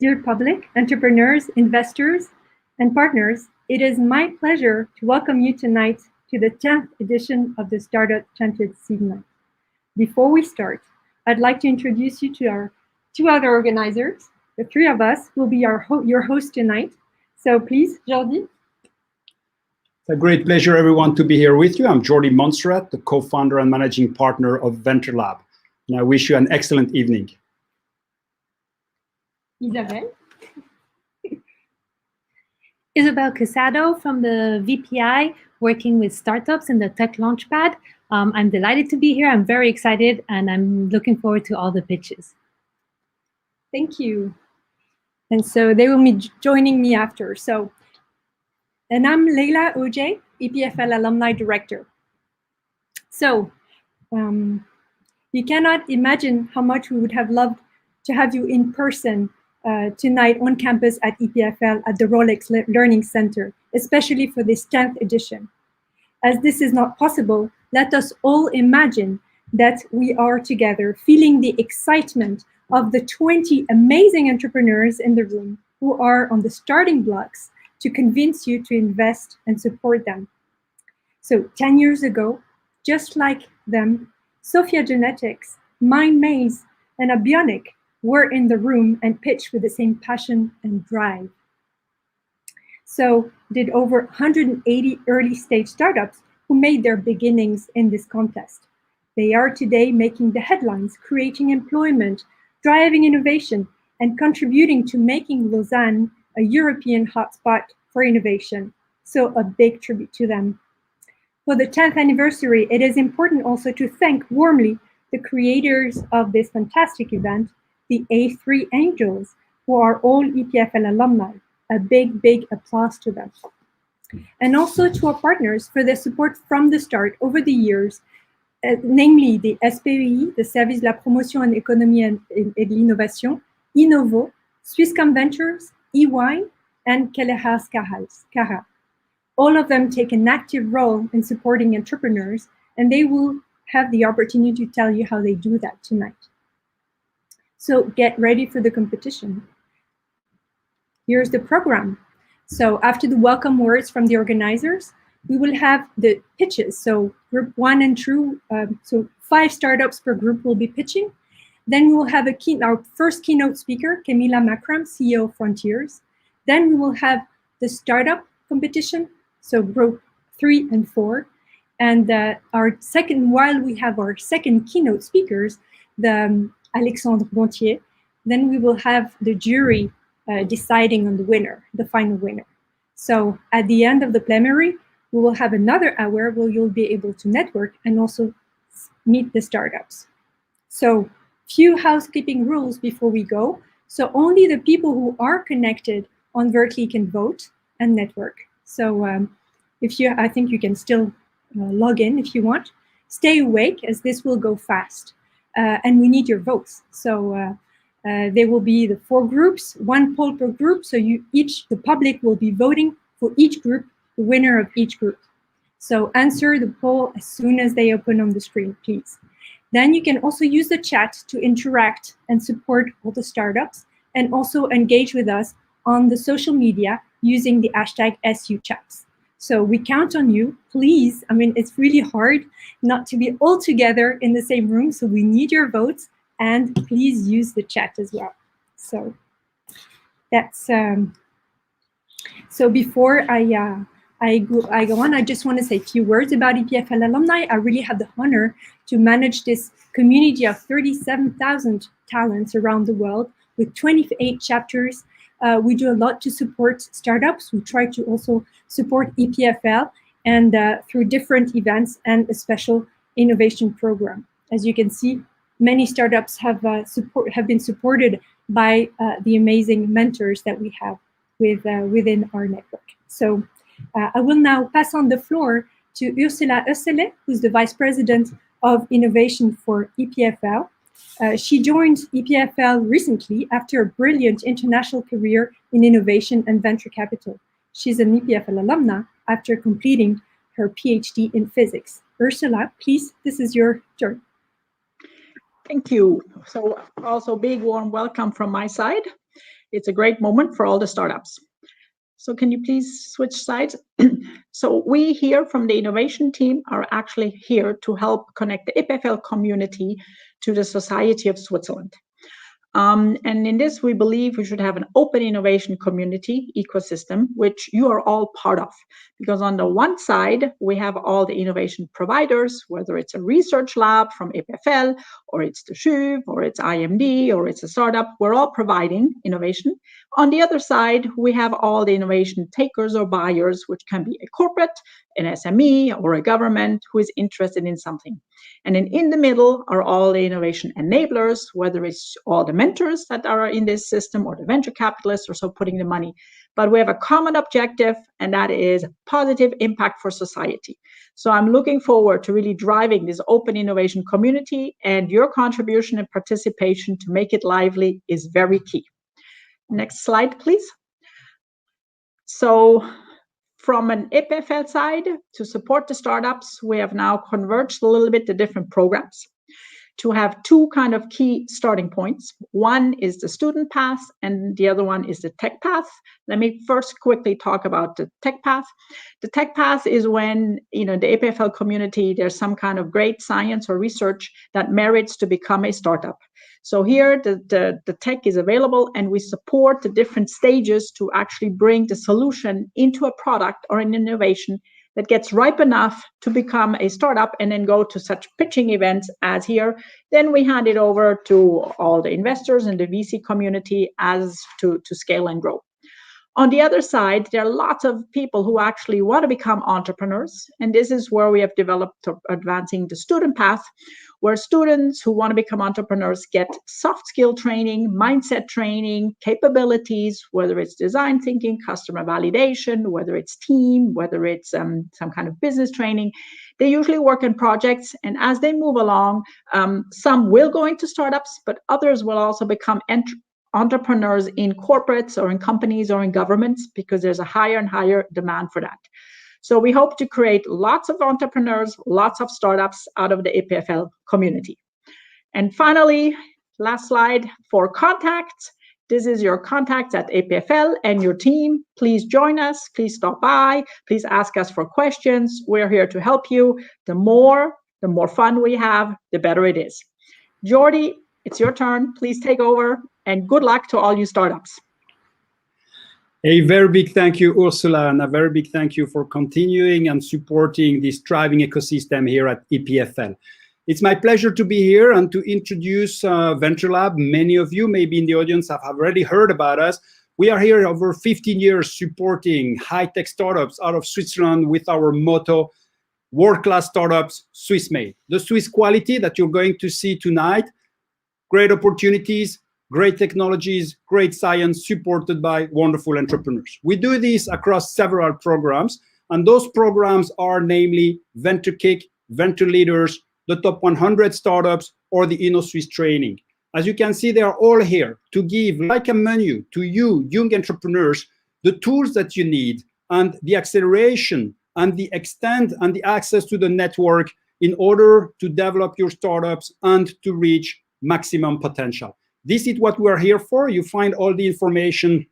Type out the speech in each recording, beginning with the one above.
Dear public, entrepreneurs, investors, and partners, it is my pleasure to welcome you tonight to the 10th edition of the Startup Champions Seed Night. Before we start, I'd like to introduce you to our two other organizers. The three of us will be your host tonight. So please, Jordi. It's a great pleasure, everyone, to be here with you. I'm Jordi Montserrat, the co-founder and managing partner of Venturelab, and I wish you an excellent evening. Isabel Casado from the VPI, working with startups in the Tech Launchpad. I'm delighted to be here. I'm very excited, and I'm looking forward to all the pitches. Thank you. And so they will be joining me after. And I'm Leila Oj, EPFL Alumni Director. So you cannot imagine how much we would have loved to have you in person tonight on campus at EPFL at the Rolex Learning Center, especially for this 10th edition. As this is not possible, let us all imagine that we are together, feeling the excitement of the 20 amazing entrepreneurs in the room who are on the starting blocks to convince you to invest and support them. So 10 years ago, just like them, Sophia Genetics, MindMaze, and Abionic were in the room and pitched with the same passion and drive. So did over 180 early stage startups who made their beginnings in this contest. They are today making the headlines, creating employment, driving innovation, and contributing to making Lausanne a European hotspot for innovation. So a big tribute to them. For the 10th anniversary, it is important also to thank warmly the creators of this fantastic event, the A3 Angels, who are all EPFL alumni. A big, big applause to them. And also to our partners for their support from the start over the years, namely the SPI, the Service de la Promotion en Économie et de l'Innovation, Innovo, Swisscom Ventures, EY, and Kelleher Cara. All of them take an active role in supporting entrepreneurs, and they will have the opportunity to tell you how they do that tonight. So get ready for the competition. Here's the program. So after the welcome words from the organizers, we will have the pitches. So group 1 and 2, so 5 startups per group will be pitching. Then we will have our first keynote speaker, Camila Markram, CEO of Frontiers. Then we will have the startup competition, so group 3 and 4. And while we have our second keynote speakers, the Alexandre Gonthier, then we will have the jury deciding on the winner, the final winner. So at the end of the plenary, we will have another hour where you'll be able to network and also meet the startups. So few housekeeping rules before we go. So only the people who are connected on Vertly can vote and network. So I think you can still log in if you want. Stay awake as this will go fast. And we need your votes. So there will be the 4 groups, 1 poll per group. So the public will be voting for each group, the winner of each group. So answer the poll as soon as they open on the screen, please. Then you can also use the chat to interact and support all the startups and also engage with us on the social media using the hashtag SUChats. So we count on you, please. I mean, it's really hard not to be all together in the same room, so we need your votes, and please use the chat as well. So that's, so before I go on, I just want to say a few words about EPFL Alumni. I really have the honor to manage this community of 37,000 talents around the world with 28 chapters. We do a lot to support startups. We try to also support EPFL and through different events and a special innovation program. As you can see, many startups have been supported by the amazing mentors that we have within our network. So I will now pass on the floor to Ursula, who's the Vice President of Innovation for EPFL. She joined EPFL recently after a brilliant international career in innovation and venture capital. She's an EPFL alumna after completing her PhD in physics. Ursula, please, this is your turn. Thank you. So also big warm welcome from my side. It's a great moment for all the startups. So can you please switch sides? So we here from the innovation team are actually here to help connect the EPFL community to the Society of Switzerland. And in this, we believe we should have an open innovation community ecosystem, which you are all part of. Because on the one side, we have all the innovation providers, whether it's a research lab from EPFL, or it's the SHUV, or it's IMD, or it's a startup, we're all providing innovation. On the other side, we have all the innovation takers or buyers, which can be a corporate, an SME, or a government who is interested in something. And then in the middle are all the innovation enablers, whether it's all the mentors that are in this system or the venture capitalists or so putting the money. But we have a common objective, and that is positive impact for society. So I'm looking forward to really driving this open innovation community, and your contribution and participation to make it lively is very key. Next slide, please. So from an EPFL side, to support the startups, we have now converged a little bit the different programs to have two kind of key starting points. One is the student path, and the other one is the tech path. Let me first quickly talk about the tech path. The tech path is when, the EPFL community, there's some kind of great science or research that merits to become a startup. So here, the tech is available, and we support the different stages to actually bring the solution into a product or an innovation that gets ripe enough to become a startup and then go to such pitching events as here. Then we hand it over to all the investors and the VC community as to scale and grow. On the other side, there are lots of people who actually want to become entrepreneurs. And this is where we have developed advancing the student path, where students who want to become entrepreneurs get soft skill training, mindset training, capabilities, whether it's design thinking, customer validation, whether it's team, whether it's some kind of business training. They usually work in projects, and as they move along, some will go into startups, but others will also become entrepreneurs in corporates or in companies or in governments, because there's a higher and higher demand for that. So we hope to create lots of entrepreneurs, lots of startups out of the EPFL community. And finally, last slide for contacts. This is your contacts at EPFL and your team. Please join us. Please stop by. Please ask us for questions. We're here to help you. The more fun we have, the better it is. Jordi, it's your turn. Please take over, and good luck to all you startups. A very big thank you, Ursula, and a very big thank you for continuing and supporting this thriving ecosystem here at EPFL. It's my pleasure to be here and to introduce Venturelab. Many of you, maybe in the audience, have already heard about us. We are here over 15 years supporting high-tech startups out of Switzerland with our motto, world-class startups, Swiss-made. The Swiss quality that you're going to see tonight, great opportunities, great technologies, great science, supported by wonderful entrepreneurs. We do this across several programs, and those programs are namely VentureKick, Venture Leaders, the Top 100 Startups, or the InnoSwiss Training. As you can see, they are all here to give, like a menu, to you, young entrepreneurs, the tools that you need and the acceleration and the extent and the access to the network in order to develop your startups and to reach maximum potential. This is what we're here for. You find all the information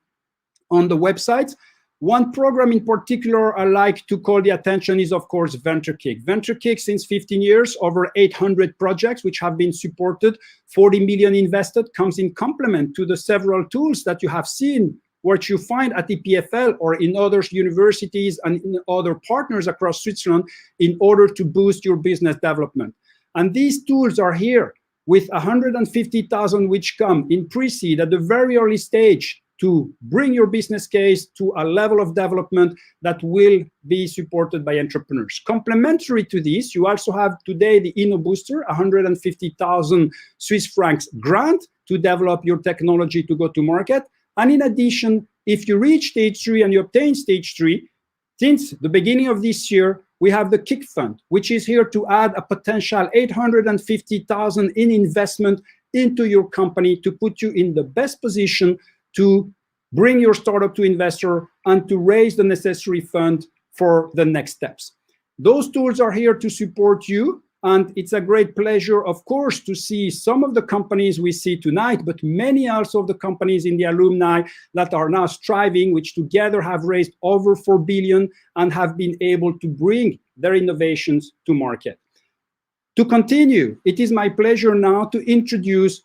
on the website. One program in particular I like to call the attention is, of course, VentureKick. VentureKick, since 15 years, over 800 projects which have been supported, 40 million invested, comes in complement to the several tools that you have seen, what you find at EPFL or in other universities and in other partners across Switzerland in order to boost your business development. And these tools are here with 150,000 which come in pre-seed at the very early stage to bring your business case to a level of development that will be supported by entrepreneurs. Complementary to this, you also have today the InnoBooster, 150,000 Swiss francs grant to develop your technology to go to market. And in addition, if you reach stage 3 and you obtain stage 3, since the beginning of this year, we have the Kick Fund, which is here to add a potential 850,000 in investment into your company to put you in the best position to bring your startup to investor and to raise the necessary fund for the next steps. Those tools are here to support you And it's a great pleasure, of course, to see some of the companies we see tonight, but many also of the companies in the alumni that are now striving, which together have raised over 4 billion and have been able to bring their innovations to market. To continue, it is my pleasure now to introduce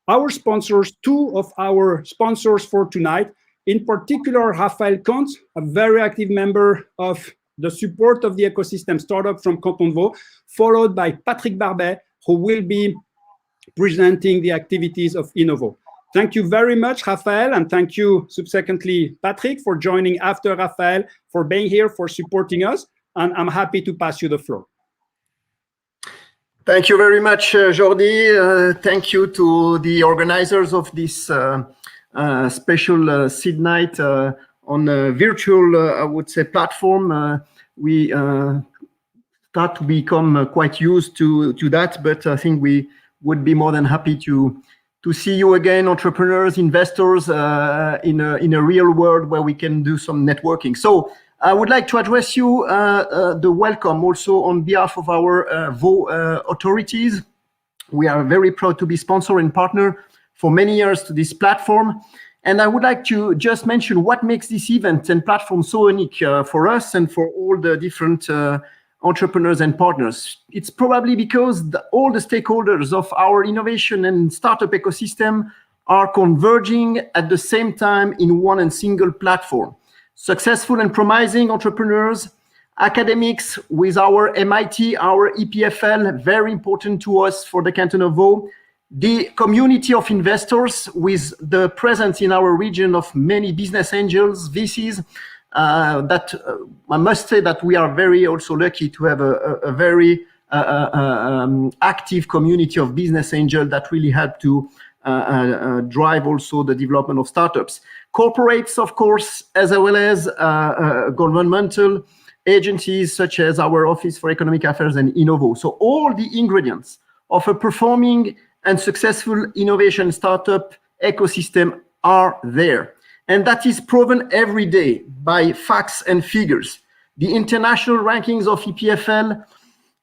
our sponsors, two of our sponsors for tonight, in particular, Raphaël Kuntz, a very active member of the support of the ecosystem startup from Canton de Vaud, followed by Patrick Barbet, who will be presenting the activities of Innovo. Thank you very much, Raphaël, and thank you subsequently, Patrick, for joining after Raphaël, for being here, for supporting us, and I'm happy to pass you the floor. Thank you very much, Jordi. Thank you to the organizers of this special seed night on a virtual, I would say, platform. We start to become quite used to that, but I think we would be more than happy to see you again, entrepreneurs, investors, in a real world where we can do some networking. So I would like to address you the welcome also on behalf of our Vaud authorities. We are very proud to be sponsor and partner for many years to this platform. And I would like to just mention what makes this event and platform so unique for us and for all the different entrepreneurs and partners. It's probably because all the stakeholders of our innovation and startup ecosystem are converging at the same time in one and single platform. Successful and promising entrepreneurs, academics with our MIT, our EPFL, very important to us for the Canton of Vaud, the community of investors with the presence in our region of many business angels, VCs, that I must say that we are very also lucky to have a very active community of business angels that really help to drive also the development of startups. Corporates, of course, as well as governmental agencies such as our Office for Economic Affairs and Innovo. So all the ingredients of a performing and successful innovation startup ecosystem are there. And that is proven every day by facts and figures. The international rankings of EPFL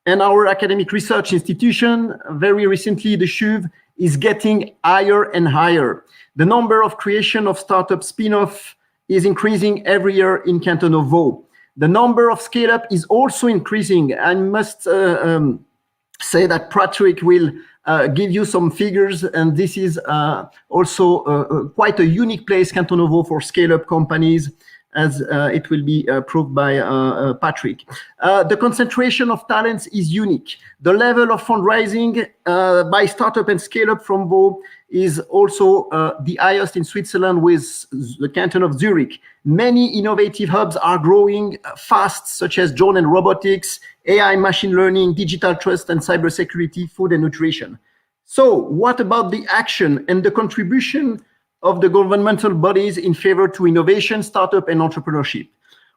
and our academic research institution, very recently the CHUV, is getting higher and higher. The number of creation of startup spin-off is increasing every year in Canton of Vaud. The number of scale-up is also increasing. I must say that Patrick will give you some figures, and this is also quite a unique place, Canton of Vaud, for scale-up companies, as it will be proved by Patrick. The concentration of talents is unique. The level of fundraising by startup and scale-up from Vaud is also the highest in Switzerland with the Canton of Zurich. Many innovative hubs are growing fast, such as drone and robotics, AI, machine learning, digital trust, and cybersecurity, food and nutrition. So what about the action and the contribution of the governmental bodies in favor to innovation, startup, and entrepreneurship?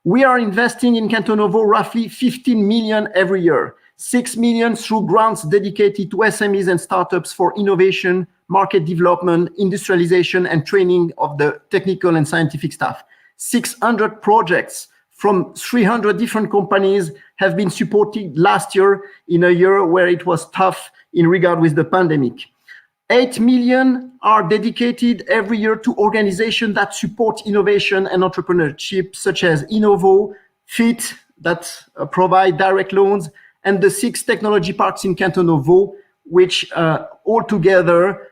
We are investing in Canton of Vaud roughly 15 million every year, 6 million through grants dedicated to SMEs and startups for innovation, market development, industrialization, and training of the technical and scientific staff. 600 projects from 300 different companies have been supported last year in a year where it was tough in regard with the pandemic. 8 million are dedicated every year to organizations that support innovation and entrepreneurship, such as Innovo, FIT, that provide direct loans, and the 6 technology parks in Canton of Vaud, which altogether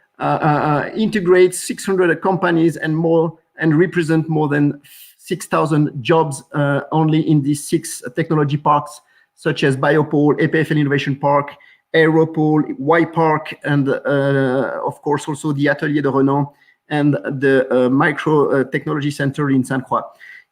integrates 600 companies and more, and represent more than 6,000 jobs only in these 6 technology parks, such as Biopole, EPFL Innovation Park, Aeropole, Y Park, and of course also the Atelier de Renan and the Micro Technology Center in Sainte Croix.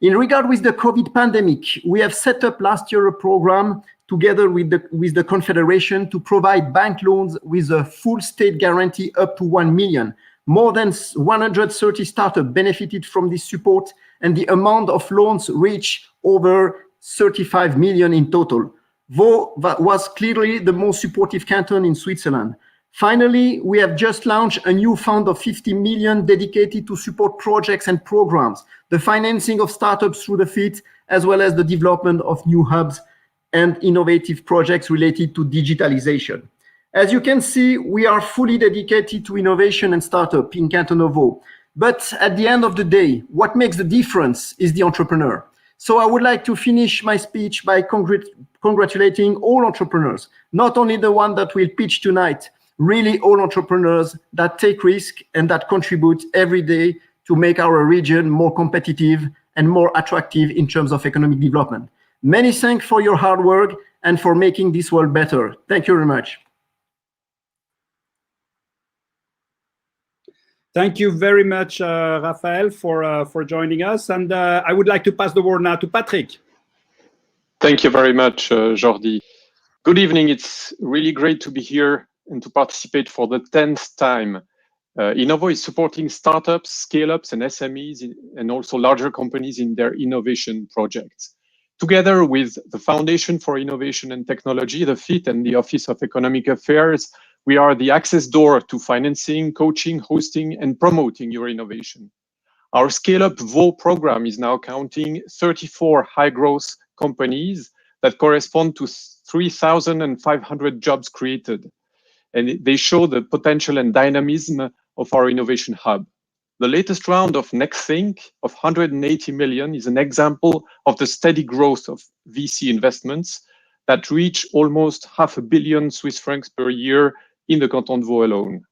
In regard with the COVID pandemic, we have set up last year a program together with the Confederation to provide bank loans with a full state guarantee up to 1 million. More than 130 startups benefited from this support, and the amount of loans reached over 35 million in total. Vaud was clearly the most supportive canton in Switzerland. Finally, we have just launched a new fund of 50 million dedicated to support projects and programs, the financing of startups through the FIT, as well as the development of new hubs and innovative projects related to digitalization. As you can see, we are fully dedicated to innovation and startup in Canton of Vaud. But at the end of the day, what makes the difference is the entrepreneur. So I would like to finish my speech by congratulating all entrepreneurs, not only the one that will pitch tonight, really all entrepreneurs that take risk and that contribute every day to make our region more competitive and more attractive in terms of economic development. Many thanks for your hard work and for making this world better. Thank you very much. Thank you very much, Raphael, for joining us. And I would like to pass the word now to Patrick. Thank you very much, Jordi. Good evening. It's really great to be here and to participate for the 10th time. Innovo is supporting startups, scale-ups, and SMEs, and also larger companies in their innovation projects. Together with the Foundation for Innovation and Technology, the FIT, and the Office of Economic Affairs, we are the access door to financing, coaching, hosting, and promoting your innovation. Our Scale-Up Vaud program is now counting 34 high-growth companies that correspond to 3,500 jobs created. And they show the potential and dynamism of our innovation hub. The latest round of NextThink of 180 million is an example of the steady growth of VC investments that reach almost 500 million Swiss francs per year in the Canton of Vaud alone.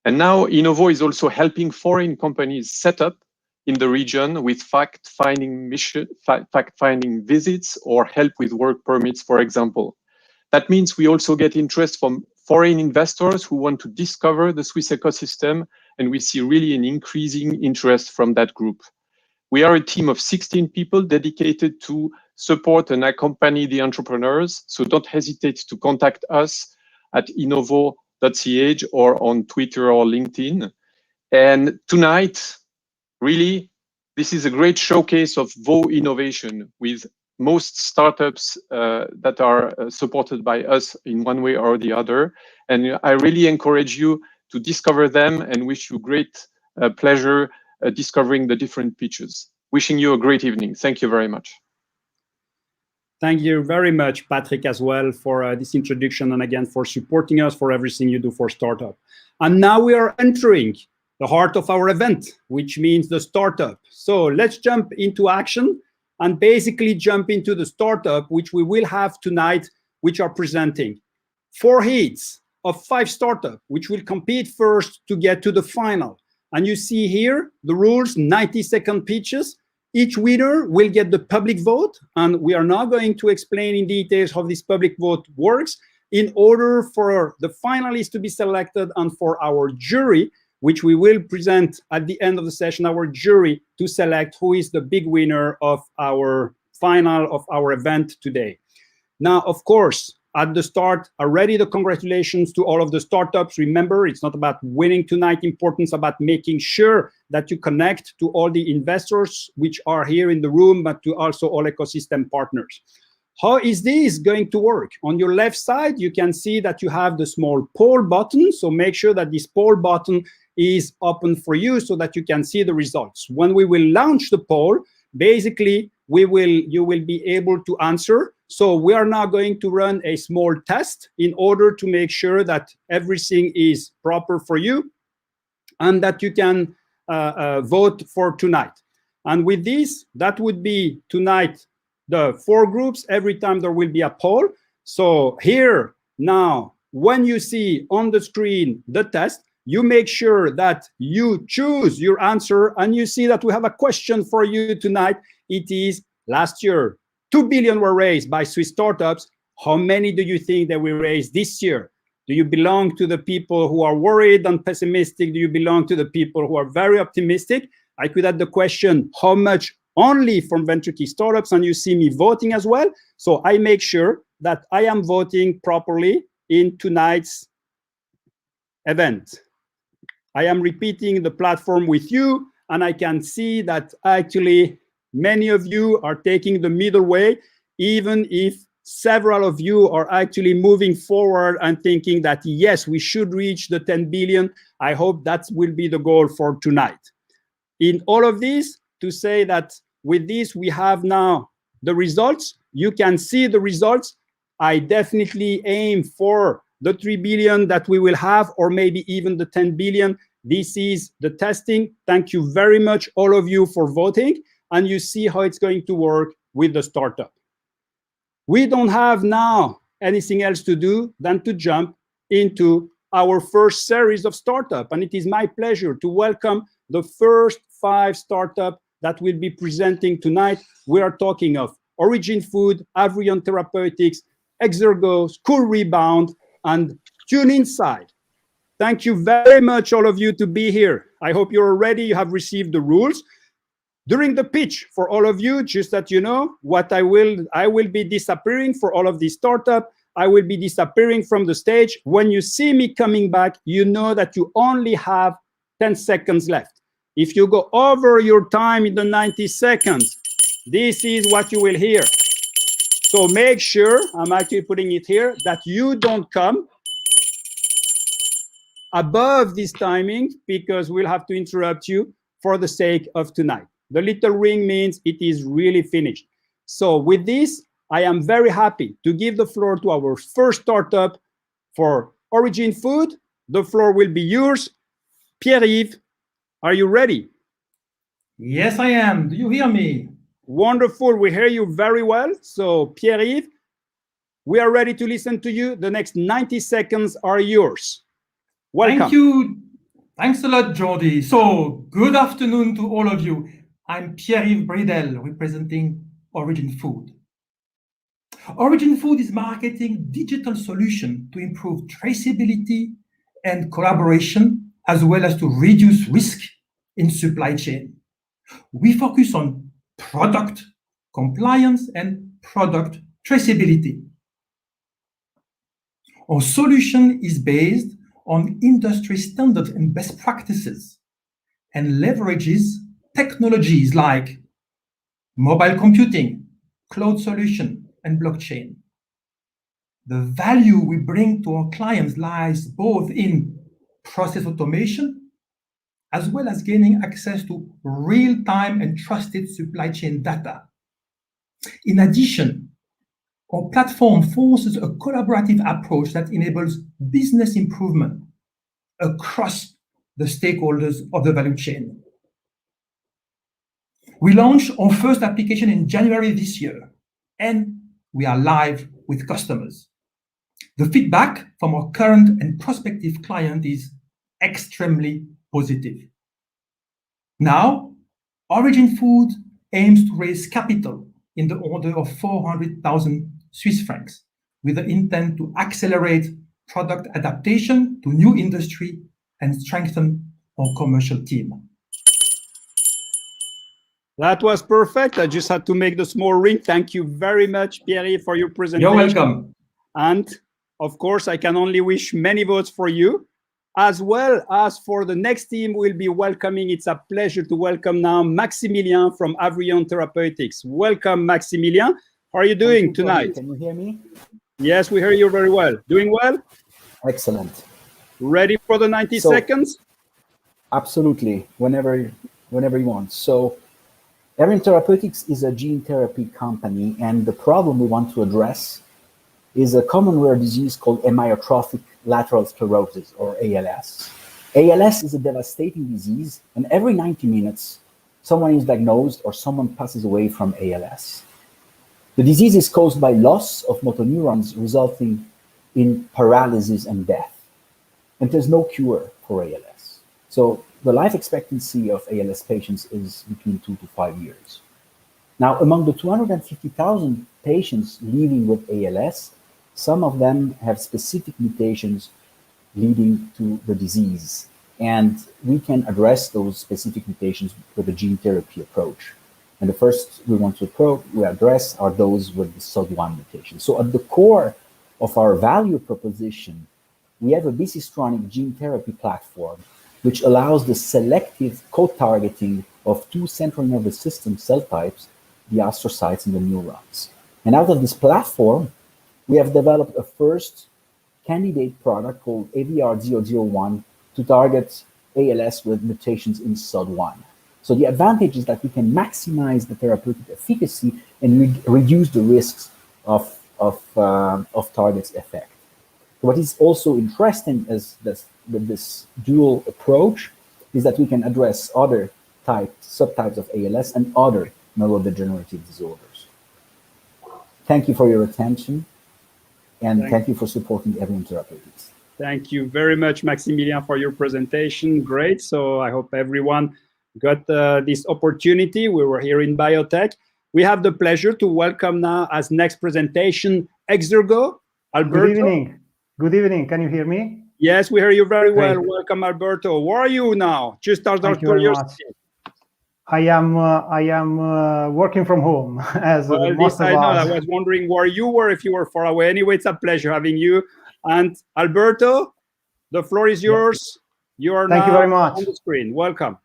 And now Innovo is also helping foreign companies set up in the region with fact-finding visits or help with work permits, for example. That means we also get interest from foreign investors who want to discover the Swiss ecosystem, and we see really an increasing interest from that group. We are a team of 16 people dedicated to support and accompany the entrepreneurs, so don't hesitate to contact us at innovo.ch or on Twitter or LinkedIn. And tonight, really, this is a great showcase of Vaud innovation with most startups that are supported by us in one way or the other. And I really encourage you to discover them and wish you great pleasure discovering the different pitches. Wishing you a great evening. Thank you very much. Thank you very much, Patrick, as well, for this introduction and again for supporting us for everything you do for startup. And now we are entering the heart of our event, which means the startup. So let's jump into action and basically jump into the startup, which we will have tonight, which are presenting 4 heats of 5 startups, which will compete first to get to the final. And you see here the rules, 90-second pitches. Each winner will get the public vote, and we are now going to explain in details how this public vote works in order for the finalists to be selected and for our jury, which we will present at the end of the session, our jury to select who is the big winner of our final of our event today. Now, of course, at the start, already the congratulations to all of the startups. Remember, it's not about winning tonight, importance about making sure that you connect to all the investors which are here in the room, but to also all ecosystem partners. How is this going to work? On your left side, you can see that you have the small poll button. So make sure that this poll button is open for you so that you can see the results. When we will launch the poll, basically, you will be able to answer. So we are now going to run a small test in order to make sure that everything is proper for you and that you can vote for tonight. And with this, that would be tonight the 4 groups every time there will be a poll. So here now, when you see on the screen the test, you make sure that you choose your answer, and you see that we have a question for you tonight. It is, last year, 2 billion were raised by Swiss startups. How many do you think that we raised this year? Do you belong to the people who are worried and pessimistic? Do you belong to the people who are very optimistic? I could add the question, how much only from venture key startups? And you see me voting as well. So I make sure that I am voting properly in tonight's event. I am repeating the platform with you, and I can see that actually many of you are taking the middle way, even if several of you are actually moving forward and thinking that, yes, we should reach the 10 billion. I hope that will be the goal for tonight. In all of this, to say that with this, we have now the results. You can see the results. I definitely aim for the 3 billion that we will have, or maybe even the 10 billion. This is the testing. Thank you very much, all of you, for voting. And you see how it's going to work with the startup. We don't have now anything else to do than to jump into our first series of startup. And it is my pleasure to welcome the first 5 startups that will be presenting tonight. We are talking of Origin Food, Everyone Therapeutics, Exergo, School Rebound, and Tune Inside. Thank you very much, all of you, to be here. I hope you're ready. You have received the rules. During the pitch, for all of you, just that you know, what I will be disappearing for all of these startups. I will be disappearing from the stage. When you see me coming back, you know that you only have 10 seconds left. If you go over your time in the 90 seconds, this is what you will hear. So make sure, I'm actually putting it here, that you don't come above this timing, because we'll have to interrupt you for the sake of tonight. The little ring means it is really finished. So with this, I am very happy to give the floor to our first startup for Origin Food. The floor will be yours. Pierre-Yves, are you ready? Yes, I am. Do you hear me? Wonderful. We hear you very well. So Pierre-Yves, we are ready to listen to you. The next 90 seconds are yours. Welcome. Thank you. Thanks a lot, Jordi. So good afternoon to all of you. I'm Pierre Bredel, representing Origin Food. Origin Food is marketing digital solution to improve traceability and collaboration, as well as to reduce risk in supply chain. We focus on product compliance and product traceability. Our solution is based on industry standards and best practices and leverages technologies like mobile computing, cloud solution, and blockchain. The value we bring to our clients lies both in process automation as well as gaining access to real-time and trusted supply chain data. In addition, our platform forces a collaborative approach that enables business improvement across the stakeholders of the value chain. We launched our first application in January this year, and we are live with customers. The feedback from our current and prospective client is extremely positive. Now, Origin Food aims to raise capital in the order of 400,000 Swiss francs, with the intent to accelerate product adaptation to new industry and strengthen our commercial team. That was perfect. I just had to make the small ring. Thank you very much, Pierre, for your presentation. You're welcome. And of course, I can only wish many votes for you, as well as for the next team we'll be welcoming. It's a pleasure to welcome now Maximilian from Everyone Therapeutics. Welcome, Maximilian. How are you doing tonight? Can you hear me? Yes, we hear you very well. Doing well? Excellent. Ready for the 90 seconds? Absolutely, whenever you want. So Everyone Therapeutics is a gene therapy company, and the problem we want to address is a common rare disease called amyotrophic lateral sclerosis, or ALS. ALS is a devastating disease, and every 90 minutes, someone is diagnosed or someone passes away from ALS. The disease is caused by loss of motor neurons, resulting in paralysis and death. And there's no cure for ALS. So the life expectancy of ALS patients is between 2 to 5 years. Now, among the 250,000 patients living with ALS, some of them have specific mutations leading to the disease. And we can address those specific mutations with a gene therapy approach. And the first we address are those with the SOD1 mutation. So at the core of our value proposition, we have a bicistronic gene therapy platform, which allows the selective co-targeting of 2 central nervous system cell types, the astrocytes and the neurons. And out of this platform, we have developed a first candidate product called AVR001 to target ALS with mutations in SOD1. So the advantage is that we can maximize the therapeutic efficacy and reduce the risks of target's effect. What is also interesting is with this dual approach is that we can address other subtypes of ALS and other neurodegenerative disorders. Thank you for your attention, and thank you for supporting Everyone Therapeutics. Thank you very much, Maximilian, for your presentation. Great. So I hope everyone got this opportunity. We were here in biotech. We have the pleasure to welcome now as next presentation, Exergo, Alberto. Good evening. Good evening. Can you hear me? Yes, we hear you very well. Great. Welcome, Alberto. Where are you now? Just out of Thank you very much. curiosity. I am working from home, as most of I know. us. I was wondering where you were, if you were far away. Anyway, it's a pleasure having you. And Alberto, the floor is yours. You are Thank you now very much. on the screen. Welcome.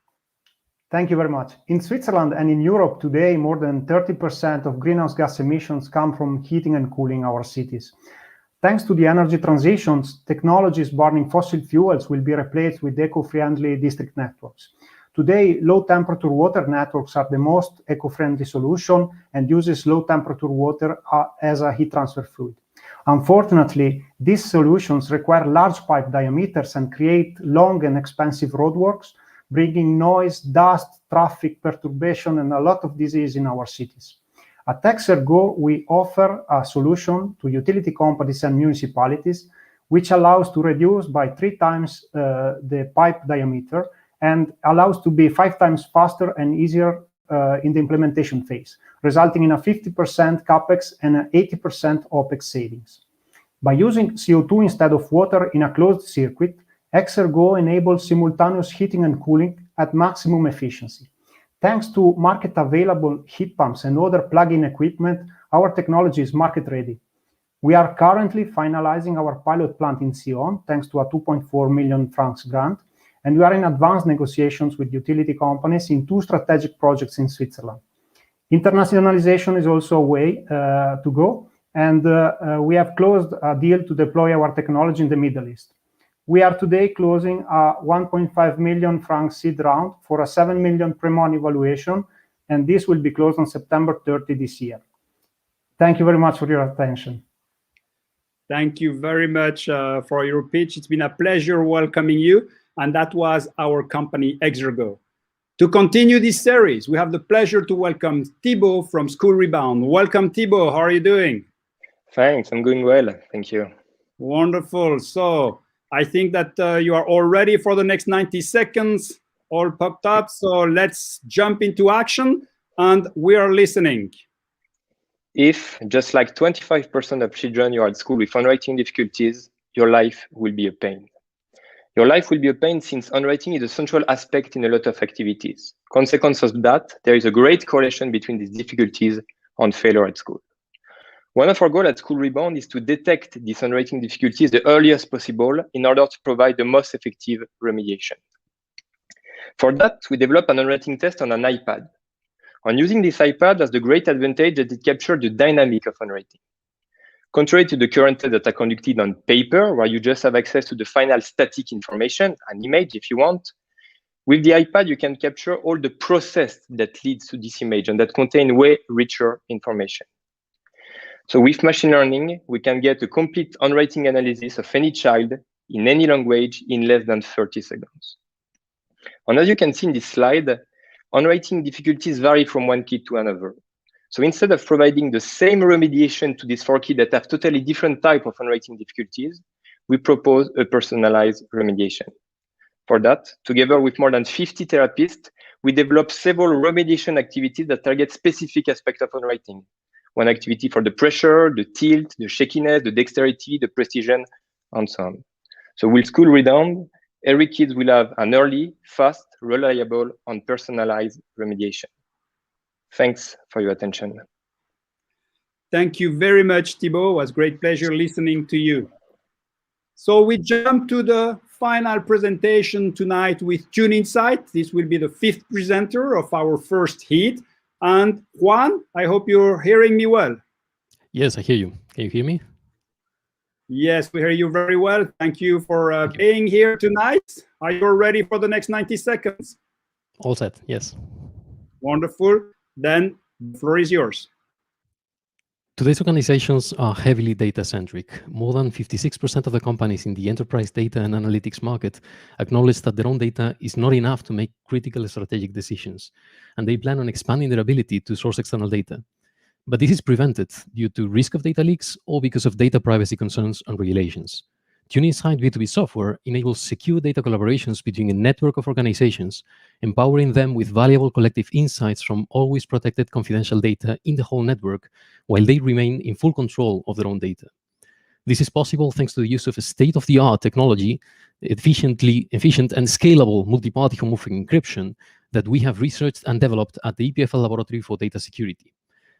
Thank you very much. In Switzerland and in Europe today, more than 30% of greenhouse gas emissions come from heating and cooling our cities. Thanks to the energy transitions, technologies burning fossil fuels will be replaced with eco-friendly district networks. Today, low-temperature water networks are the most eco-friendly solution and uses low-temperature water as a heat transfer fluid. Unfortunately, these solutions require large pipe diameters and create long and expensive roadworks, bringing noise, dust, traffic perturbation, and a lot of disease in our cities. At Exergo, we offer a solution to utility companies and municipalities, which allows to reduce by 3 times the pipe diameter and allows to be 5 times faster and easier in the implementation phase, resulting in a 50% CapEx and an 80% OpEx savings. By using CO2 instead of water in a closed circuit, Exergo enables simultaneous heating and cooling at maximum efficiency. Thanks to market-available heat pumps and other plug-in equipment, our technology is market-ready. We are currently finalizing our pilot plant in Sion, thanks to a 2.4 million francs grant, and we are in advanced negotiations with utility companies in 2 strategic projects in Switzerland. Internationalization is also a way to go, and we have closed a deal to deploy our technology in the Middle East. We are today closing a 1.5 million franc seed round for a 7 million pre-money valuation, and this will be closed on September 30 this year. Thank you very much for your attention. Thank you very much for your pitch. It's been a pleasure welcoming you, and that was our company, Exergo. To continue this series, we have the pleasure to welcome Thibaut from School Rebound. Welcome, Thibaut. How are you doing? Thanks. I'm doing well. Thank you. Wonderful. So I think that you are all ready for the next 90 seconds, all popped up. So let's jump into action, and we are listening. If, just like 25% of children you are at school with handwriting difficulties, your life will be a pain. Your life will be a pain since handwriting is a central aspect in a lot of activities. Consequence of that, there is a great correlation between these difficulties and failure at school. One of our goals at School Rebound is to detect these handwriting difficulties the earliest possible in order to provide the most effective remediation. For that, we developed an handwriting test on an iPad. On using this iPad has the great advantage that it captures the dynamic of handwriting. Contrary to the current tests that are conducted on paper, where you just have access to the final static information, an image if you want, with the iPad, you can capture all the process that leads to this image and that contain way richer information. So with machine learning, we can get a complete handwriting analysis of any child in any language in less than 30 seconds. And as you can see in this slide, handwriting difficulties vary from one kid to another. So instead of providing the same remediation to these 4 kids that have totally different type of handwriting difficulties, we propose a personalized remediation. For that, together with more than 50 therapists, we develop several remediation activities that target specific aspects of handwriting. One activity for the pressure, the tilt, the shakiness, the dexterity, the precision, and so on. So with School Rebound, every kid will have an early, fast, reliable, and personalized remediation. Thanks for your attention. Thank you very much, Thibaut. It was a great pleasure listening to you. So we jump to the final presentation tonight with Tune Insight. This will be the 5th presenter of our first heat. And Juan, I hope you're hearing me well. Yes, I hear you. Can you hear me? Yes, we hear you very well. Thank you for being here tonight. Are you ready for the next 90 seconds? All set, yes. Wonderful. Then the floor is yours. Today's organizations are heavily data-centric. More than 56% of the companies in the enterprise data and analytics market acknowledge that their own data is not enough to make critical strategic decisions, and they plan on expanding their ability to source external data. But this is prevented due to risk of data leaks or because of data privacy concerns and regulations. TuneInsight B2B software enables secure data collaborations between a network of organizations, empowering them with valuable collective insights from always protected confidential data in the whole network, while they remain in full control of their own data. This is possible thanks to the use of a state-of-the-art technology, efficient and scalable multi-party homomorphic encryption that we have researched and developed at the EPFL Laboratory for Data Security.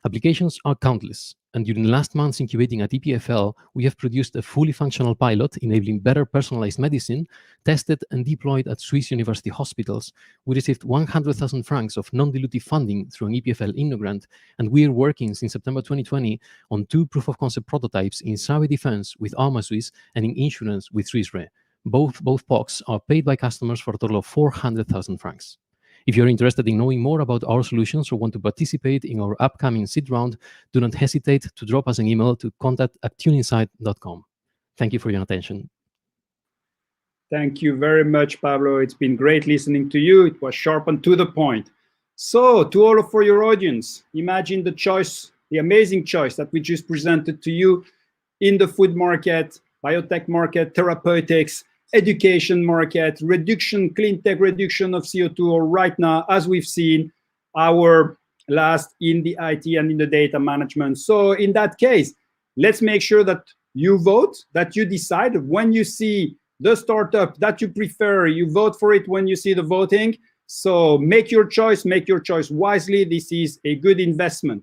Applications are countless, and during last month's incubating at EPFL, we have produced a fully functional pilot enabling better personalized medicine, tested and deployed at Swiss university hospitals. We received 100,000 francs of non-dilutive funding through an EPFL InnoGrant, and we are working since September 2020 on 2 proof-of-concept prototypes in cyber defense with Arma Suisse and in insurance with Swiss Re. Both POCs are paid by customers for a total of 400,000 francs. If you're interested in knowing more about our solutions or want to participate in our upcoming seed round, do not hesitate to drop us an email to contact@tuneinsight.com. Thank you for your attention. Thank you very much, Pablo. It's been great listening to you. It was sharp and to the point. So, to all of your audience, imagine the choice, the amazing choice that we just presented to you in the food market, biotech market, therapeutics, education market, clean tech reduction of CO2, or right now, as we've seen, our last in the IT and in the data management. So in that case, let's make sure that you vote, that you decide when you see the startup that you prefer, you vote for it when you see the voting. So make your choice wisely. This is a good investment.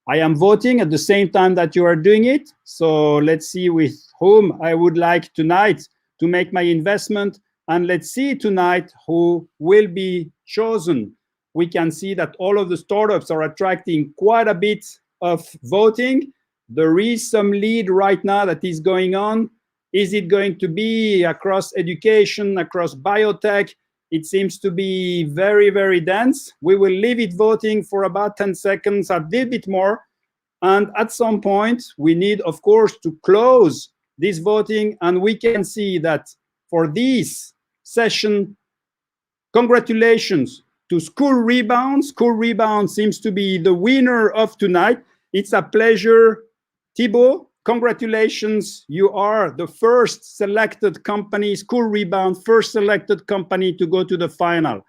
I am voting at the same time that you are doing it. So let's see with whom I would like tonight to make my investment, and let's see tonight who will be chosen. We can see that all of the startups are attracting quite a bit of voting. There is some lead right now that is going on. Is it going to be across education, across biotech? It seems to be very, very dense. We will leave it voting for about 10 seconds, a little bit more. And at some point, we need, of course, to close this voting, and we can see that for this session, congratulations to School Rebound. School Rebound seems to be the winner of tonight. It's a pleasure. Thibaut, congratulations. You are the first selected company, School Rebound, first selected company to go to the final.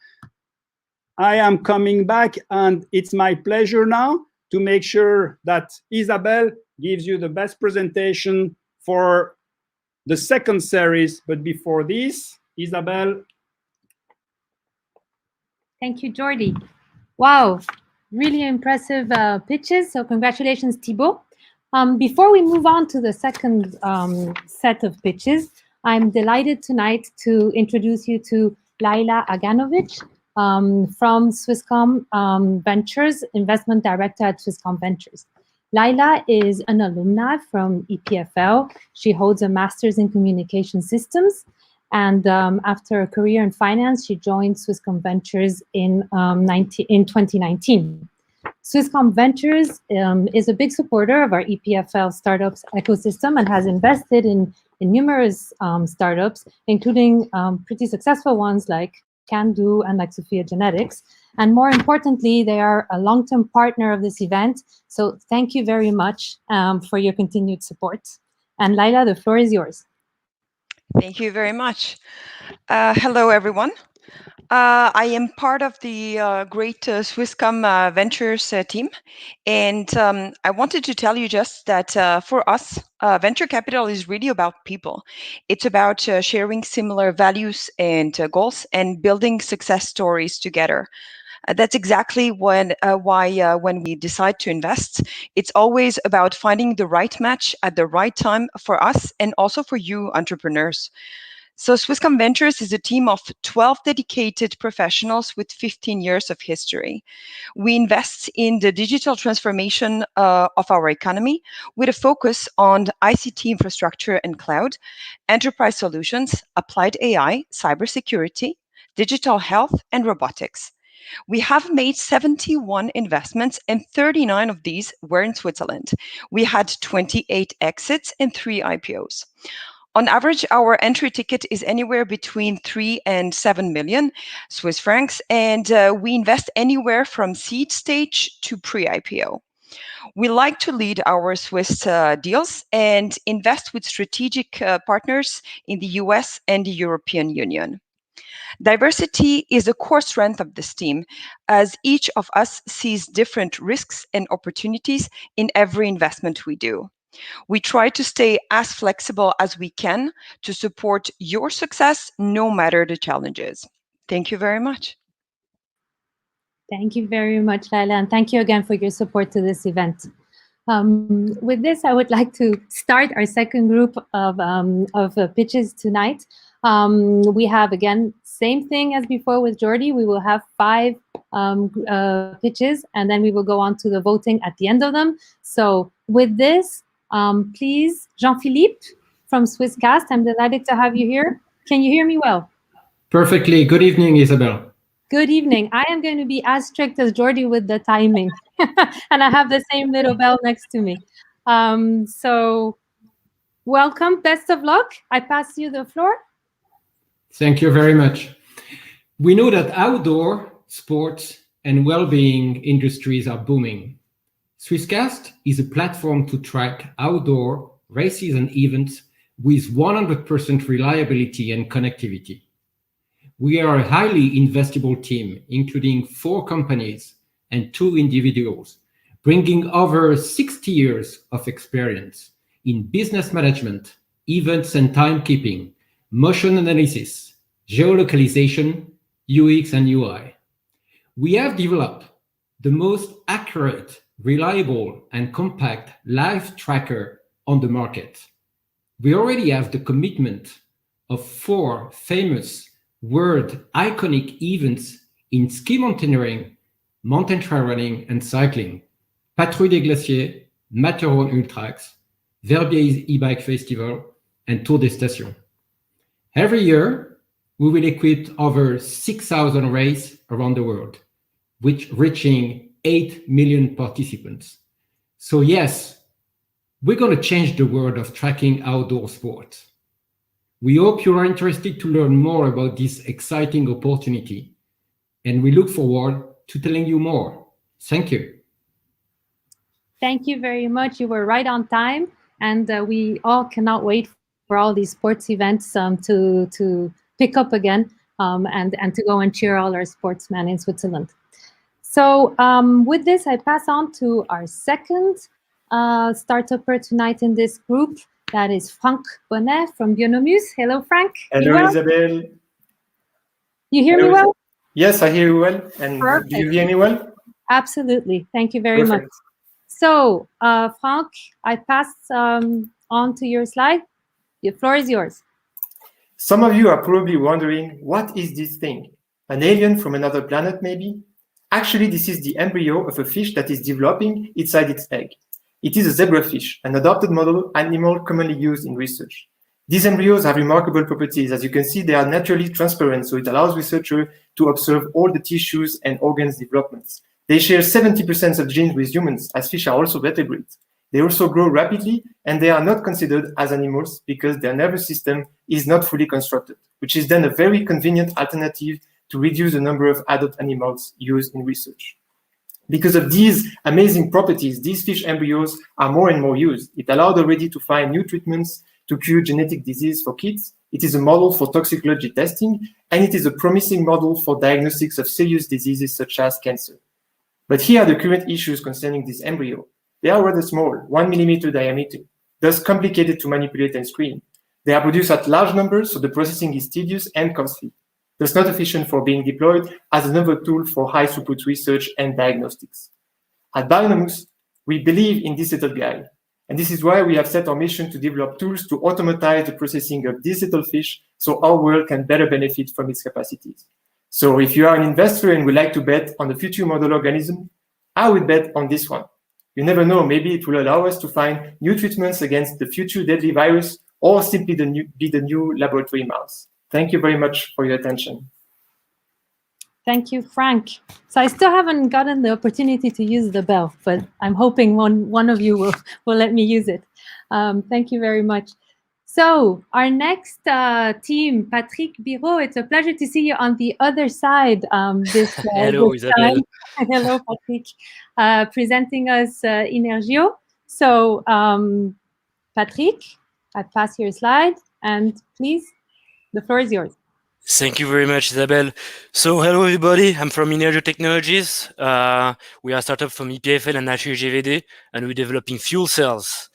I am coming back, and it's my pleasure now to make sure that Isabelle gives you the best presentation for the second series. But before this, Isabelle. Thank you, Jordi. Wow, really impressive pitches. So congratulations, Thibaut. Before we move on to the second set of pitches, I'm delighted tonight to introduce you to Laila Aganovic from Swisscom Ventures, Investment Director at Swisscom Ventures. Laila is an alumni from EPFL. She holds a master's in communication systems. And after a career in finance, she joined Swisscom Ventures in 2019. Swisscom Ventures is a big supporter of our EPFL startups ecosystem and has invested in numerous startups, including pretty successful ones like Can-Do and like Sophia Genetics. And more importantly, they are a long-term partner of this event. So thank you very much for your continued support. And Laila, the floor is yours. Thank you very much. Hello, everyone. I am part of the great Swisscom Ventures team. And I wanted to tell you just that for us, venture capital is really about people. It's about sharing similar values and goals and building success stories together. That's exactly why when we decide to invest, it's always about finding the right match at the right time for us and also for you entrepreneurs. So Swisscom Ventures is a team of 12 dedicated professionals with 15 years of history. We invest in the digital transformation of our economy with a focus on ICT infrastructure and cloud, enterprise solutions, applied AI, cybersecurity, digital health, and robotics. We have made 71 investments and 39 of these were in Switzerland. We had 28 exits and 3 IPOs. On average, our entry ticket is anywhere between 3 and 7 million Swiss francs, and we invest anywhere from seed stage to pre-IPO. We like to lead our Swiss deals and invest with strategic partners in the US and the European Union. Diversity is a core strength of this team, as each of us sees different risks and opportunities in every investment we do. We try to stay as flexible as we can to support your success, no matter the challenges. Thank you very much. Thank you very much, Laila, and thank you again for your support to this event. With this, I would like to start our second group of pitches tonight. We have, again, same thing as before with Jordi. We will have 5 pitches, and then we will go on to the voting at the end of them. So with this, please, Jean-Philippe from Swisscast, I'm delighted to have you here. Can you hear me well? Perfectly. Good evening, Isabel. Good evening. I am going to be as strict as Jordi with the timing. And I have the same little bell next to me. So welcome. Best of luck. I pass you the floor. Thank you very much. We know that outdoor sports and well-being industries are booming. Swisscast is a platform to track outdoor races and events with 100% reliability and connectivity. We are a highly investable team, including 4 companies and 2 individuals, bringing over 60 years of experience in business management, events and timekeeping, motion analysis, geolocalization, UX and UI. We have developed the most accurate, reliable and compact live tracker on the market. We already have the commitment of 4 famous world iconic events in ski mountaineering, mountain trail running and cycling, Patrouille des Glaciers, Matterhorn Ultrax, Verbier e-bike festival and Tour des Stations. Every year, we will equip over 6,000 races around the world, which reaching 8 million participants. So yes, we're going to change the world of tracking outdoor sports. We hope you are interested to learn more about this exciting opportunity, and we look forward to telling you more. Thank you. Thank you very much. You were right on time, and we all cannot wait for all these sports events to pick up again and to go and cheer all our sportsmen in Switzerland. So with this, I pass on to our second startupper tonight in this group. That is Frank Bonnet from Bionomus. Hello, Frank. Hello, Isabel. You hear me well? Yes, I hear you well. And Perfect. Do you hear me well? Absolutely. Thank you very much. So, Frank, I pass on to your slide. The floor is yours. Some of you are probably wondering, what is this thing? An alien from another planet, maybe? Actually, this is the embryo of a fish that is developing inside its egg. It is a zebrafish, an adopted model animal commonly used in research. These embryos have remarkable properties. As you can see, they are naturally transparent, so it allows researchers to observe all the tissues and organs developments. They share 70% of genes with humans, as fish are also vertebrates. They also grow rapidly, and they are not considered as animals because their nervous system is not fully constructed, which is then a very convenient alternative to reduce the number of adult animals used in research. Because of these amazing properties, these fish embryos are more and more used. It allowed already to find new treatments to cure genetic disease for kids. It is a model for toxicology testing, and it is a promising model for diagnostics of serious diseases such as cancer. But here are the current issues concerning this embryo. They are rather small, 1 millimeter diameter, thus complicated to manipulate and screen. They are produced at large numbers, so the processing is tedious and costly. Thus not efficient for being deployed as another tool for high throughput research and diagnostics. At Bionomus, we believe in this little guy, and this is why we have set our mission to develop tools to automatize the processing of this little fish so our world can better benefit from its capacities. So if you are an investor and would like to bet on the future model organism, I would bet on this one. You never know, maybe it will allow us to find new treatments against the future deadly virus or simply be the new laboratory mouse. Thank you very much for your attention. Thank you, Frank. So I still haven't gotten the opportunity to use the bell, but I'm hoping one of you will let me use it. Thank you very much. So our next team, Patrick Biro, it's a pleasure to see you on the other side. Hello, Isabelle. Hello, Patrick, presenting us Energio. So Patrick, I pass your slide, and please, the floor is yours. Thank you very much, Isabelle. So hello, everybody. I'm from Energio Technologies. We are a startup from EPFL and HGVD, and we're developing fuel cells.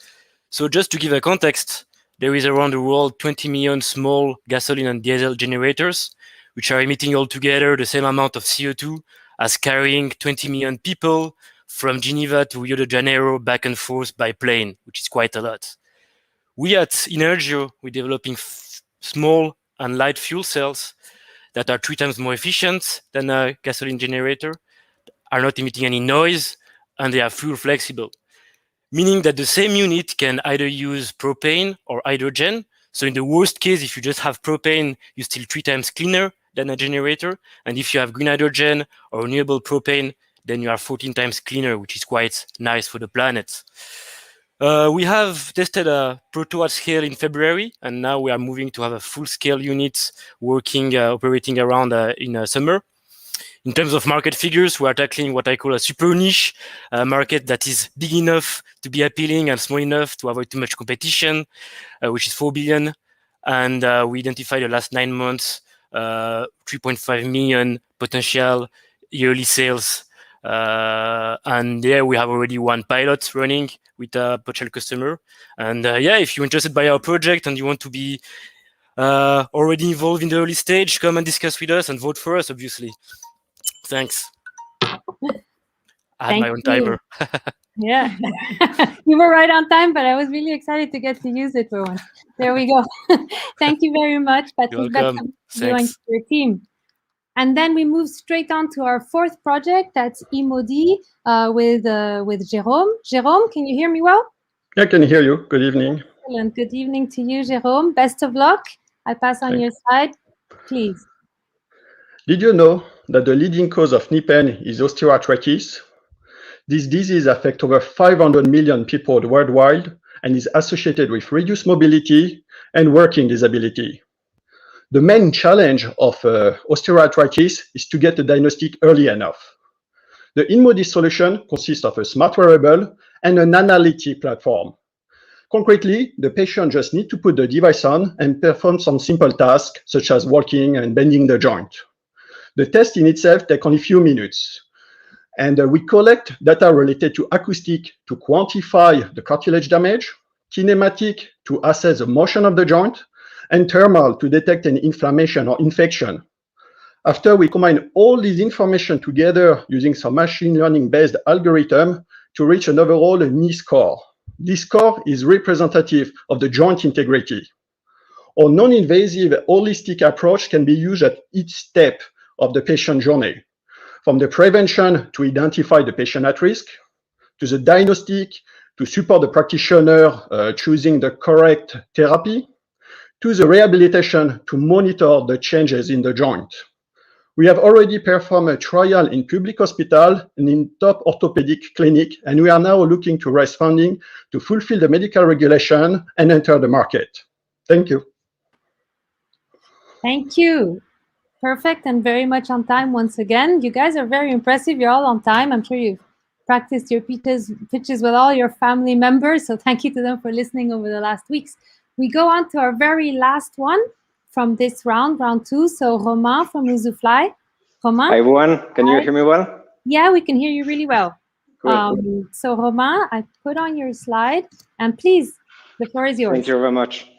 So just to give a context, there is around the world 20 million small gasoline and diesel generators, which are emitting altogether the same amount of CO2 as carrying 20 million people from Geneva to Rio de Janeiro back and forth by plane, which is quite a lot. We at Energio, we're developing small and light fuel cells that are 3 times more efficient than a gasoline generator, are not emitting any noise, and they are fuel flexible. Meaning that the same unit can either use propane or hydrogen. So in the worst case, if you just have propane, you're still 3 times cleaner than a generator. And if you have green hydrogen or renewable propane, then you are 14 times cleaner, which is quite nice for the planet. We have tested a proto at scale in February, and now we are moving to have a full-scale unit working, operating around in summer. In terms of market figures, we are tackling what I call a super niche market that is big enough to be appealing and small enough to avoid too much competition, which is 4 billion. And we identified the last 9 months, 3.5 million potential yearly sales. And there we have already 1 pilot running with a potential customer. And yeah, if you're interested by our project and you want to be already involved in the early stage, come and discuss with us and vote for us, obviously. Thanks. I had my own timer. Yeah, you were right on time, but I was really excited to get to use it for once. There we go. Thank you very much, Patrick. You're welcome. Thanks. Your team. And then we move straight on to our 4th project. That's Imodi with Jérôme. Jérôme, can you hear me well? I can hear you. Good evening. Excellent. Good evening to you, Jérôme. Best of luck. I pass on your slide, please. Did you know that the leading cause of knee pain is osteoarthritis? This disease affects over 500 million people worldwide and is associated with reduced mobility and working disability. The main challenge of osteoarthritis is to get a diagnostic early enough. The Imodi solution consists of a smart wearable and an analytic platform. Concretely, the patient just needs to put the device on and perform some simple tasks, such as walking and bending the joint. The test in itself takes only a few minutes. And we collect data related to acoustic to quantify the cartilage damage, kinematic to assess the motion of the joint, and thermal to detect any inflammation or infection. After we combine all these information together using some machine learning-based algorithm to reach an overall knee score. This score is representative of the joint integrity. Our non-invasive holistic approach can be used at each step of the patient journey, from the prevention to identify the patient at risk, to the diagnostic to support the practitioner choosing the correct therapy, to the rehabilitation to monitor the changes in the joint. We have already performed a trial in public hospital and in top orthopedic clinic, and we are now looking to raise funding to fulfill the medical regulation and enter the market. Thank you. Thank you. Perfect and very much on time once again. You guys are very impressive. You're all on time. I'm sure you've practiced your pitches with all your family members, so thank you to them for listening over the last weeks. We go on to our very last one from this round 2. So Romain from Uzufly. Romain? Hi everyone, can you hear me well? Yeah, we can hear you really well. Cool. So Romain, I put on your slide, and please, the floor is yours. Thank you very much.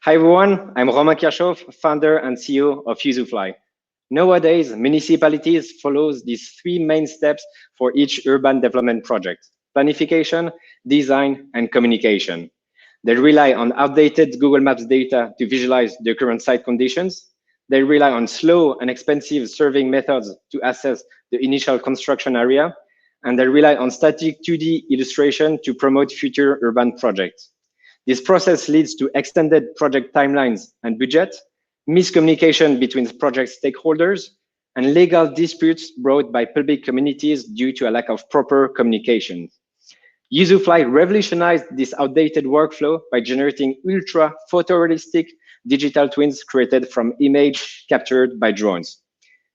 Hi everyone, I'm Romain Kirchhoff, founder and CEO of Uzufly. Nowadays, municipalities follow these 3 main steps for each urban development project: planification, design, and communication. They rely on outdated Google Maps data to visualize the current site conditions. They rely on slow and expensive surveying methods to assess the initial construction area. And they rely on static 2D illustration to promote future urban projects. This process leads to extended project timelines and budget, miscommunication between project stakeholders, and legal disputes brought by public communities due to a lack of proper communication. UserFly revolutionized this outdated workflow by generating ultra photorealistic digital twins created from images captured by drones.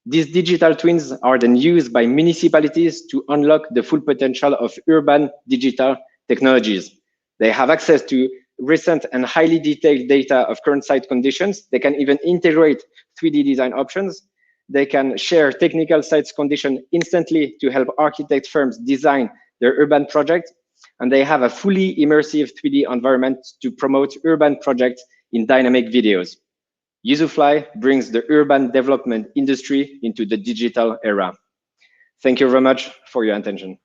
These digital twins are then used by municipalities to unlock the full potential of urban digital technologies. They have access to recent and highly detailed data of current site conditions. They can even integrate 3D design options. They can share technical sites condition instantly to help architect firms design their urban projects. And they have a fully immersive 3D environment to promote urban projects in dynamic videos. UserFly brings the urban development industry into the digital era. Thank you very much for your attention.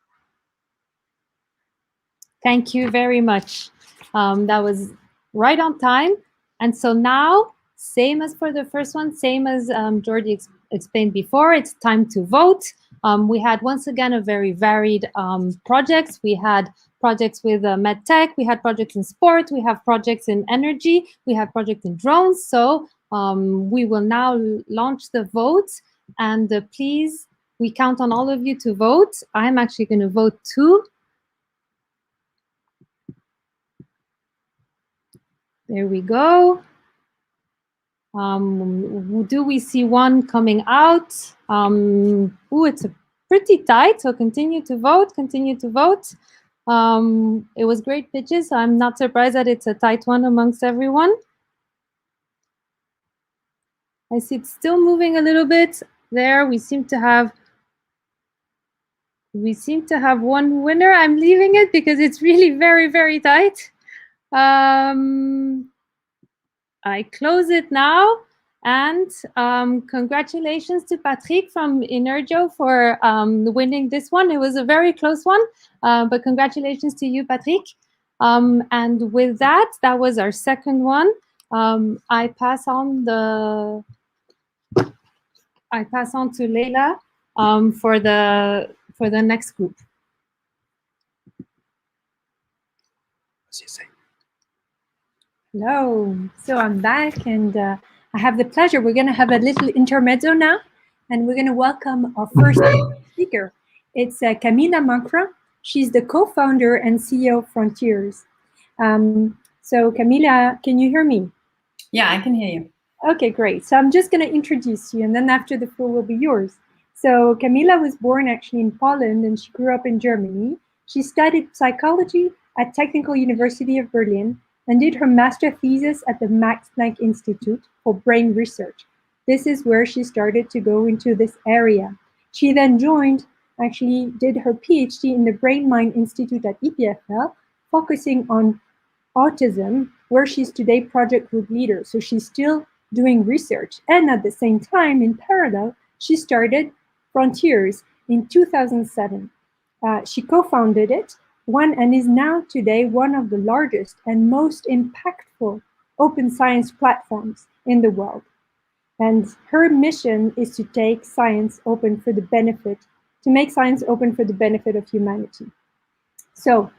Thank you very much. That was right on time. And so now, same as for the first one, same as Jordi explained before, it's time to vote. We had, once again, a very varied projects. We had projects with medtech, we had projects in sport, we have projects in energy, we have projects in drones. So we will now launch the vote, and please, we count on all of you to vote. I'm actually going to vote too. There we go. Do we see one coming out? Ooh, it's pretty tight, so continue to vote, continue to vote. It was great pitches, so I'm not surprised that it's a tight one amongst everyone. I see it's still moving a little bit. There, we seem to have one winner. I'm leaving it because it's really very, very tight. I close it now, and congratulations to Patrick from Energeo for winning this one. It was a very close one, but congratulations to you, Patrick. And with that, that was our second one. I pass on to Leila for the next group. Hello. So I'm back, and I have the pleasure. We're going to have a little intermezzo now, and we're going to welcome our first speaker. It's Camina Mancha. She's the co-founder and CEO of Frontiers. So Kamila, can you hear me? Yeah, I can hear you. Okay, great. So I'm just going to introduce you, and then after the floor will be yours. So Kamila was born actually in Poland, and she grew up in Germany. She studied psychology at Technical University of Berlin and did her master thesis at the Max Planck Institute for Brain Research. This is where she started to go into this area. She then did her PhD in the Brain Mind Institute at EPFL, focusing on autism, where she's today project group leader. So she's still doing research. And at the same time, in parallel, she started Frontiers in 2007. She co-founded it, and is now today one of the largest and most impactful open science platforms in the world. And her mission is to make science open for the benefit of humanity. So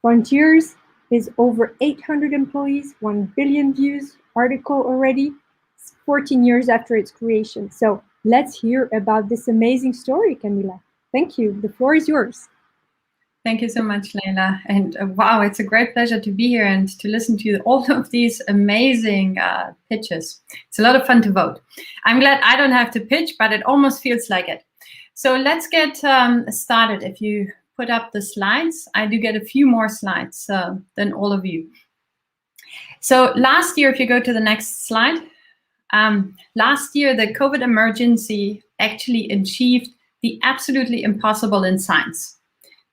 Frontiers is over 800 employees, 1 billion views article already, 14 years after its creation. So let's hear about this amazing story, Kamila. Thank you. The floor is yours. Thank you so much, Leila. And wow, it's a great pleasure to be here and to listen to all of these amazing pitches. It's a lot of fun to vote. I'm glad I don't have to pitch, but it almost feels like it. So let's get started. If you put up the slides, I do get a few more slides than all of you. So last year, if you go to the next slide, last year, the COVID emergency actually achieved the absolutely impossible in science.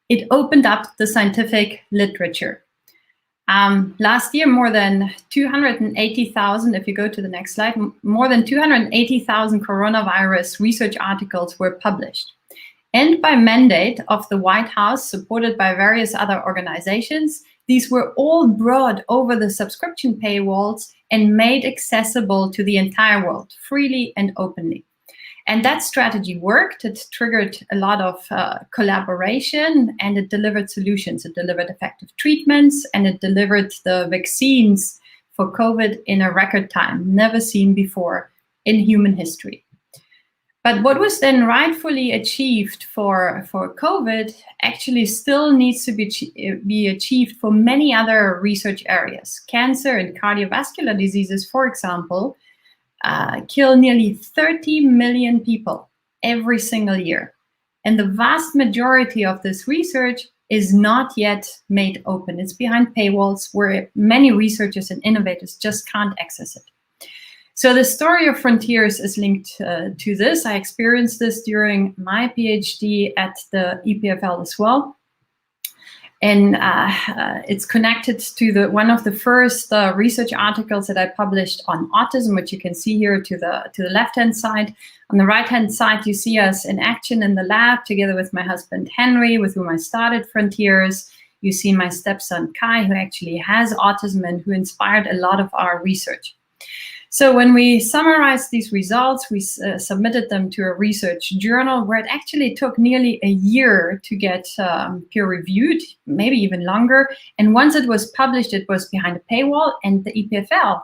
It opened up the scientific literature. Last year, more than 280,000, if you go to the next slide, more than 280,000 coronavirus research articles were published. And by mandate of the White House, supported by various other organizations, these were all brought over the subscription paywalls and made accessible to the entire world, freely and openly. And that strategy worked. It triggered a lot of collaboration, and it delivered solutions. It delivered effective treatments, and it delivered the vaccines for COVID in a record time, never seen before in human history. But what was then rightfully achieved for COVID actually still needs to be achieved for many other research areas. Cancer and cardiovascular diseases, for example, kill nearly 30 million people every single year. And the vast majority of this research is not yet made open. It's behind paywalls where many researchers and innovators just can't access it. So the story of frontiers is linked to this. I experienced this during my PhD at the EPFL as well. And it's connected to one of the first research articles that I published on autism, which you can see here to the left-hand side. On the right-hand side, you see us in action in the lab together with my husband, Henry, with whom I started Frontiers. You see my stepson, Kai, who actually has autism and who inspired a lot of our research. So when we summarized these results, we submitted them to a research journal where it actually took nearly a year to get peer-reviewed, maybe even longer. And once it was published, it was behind a paywall, and the EPFL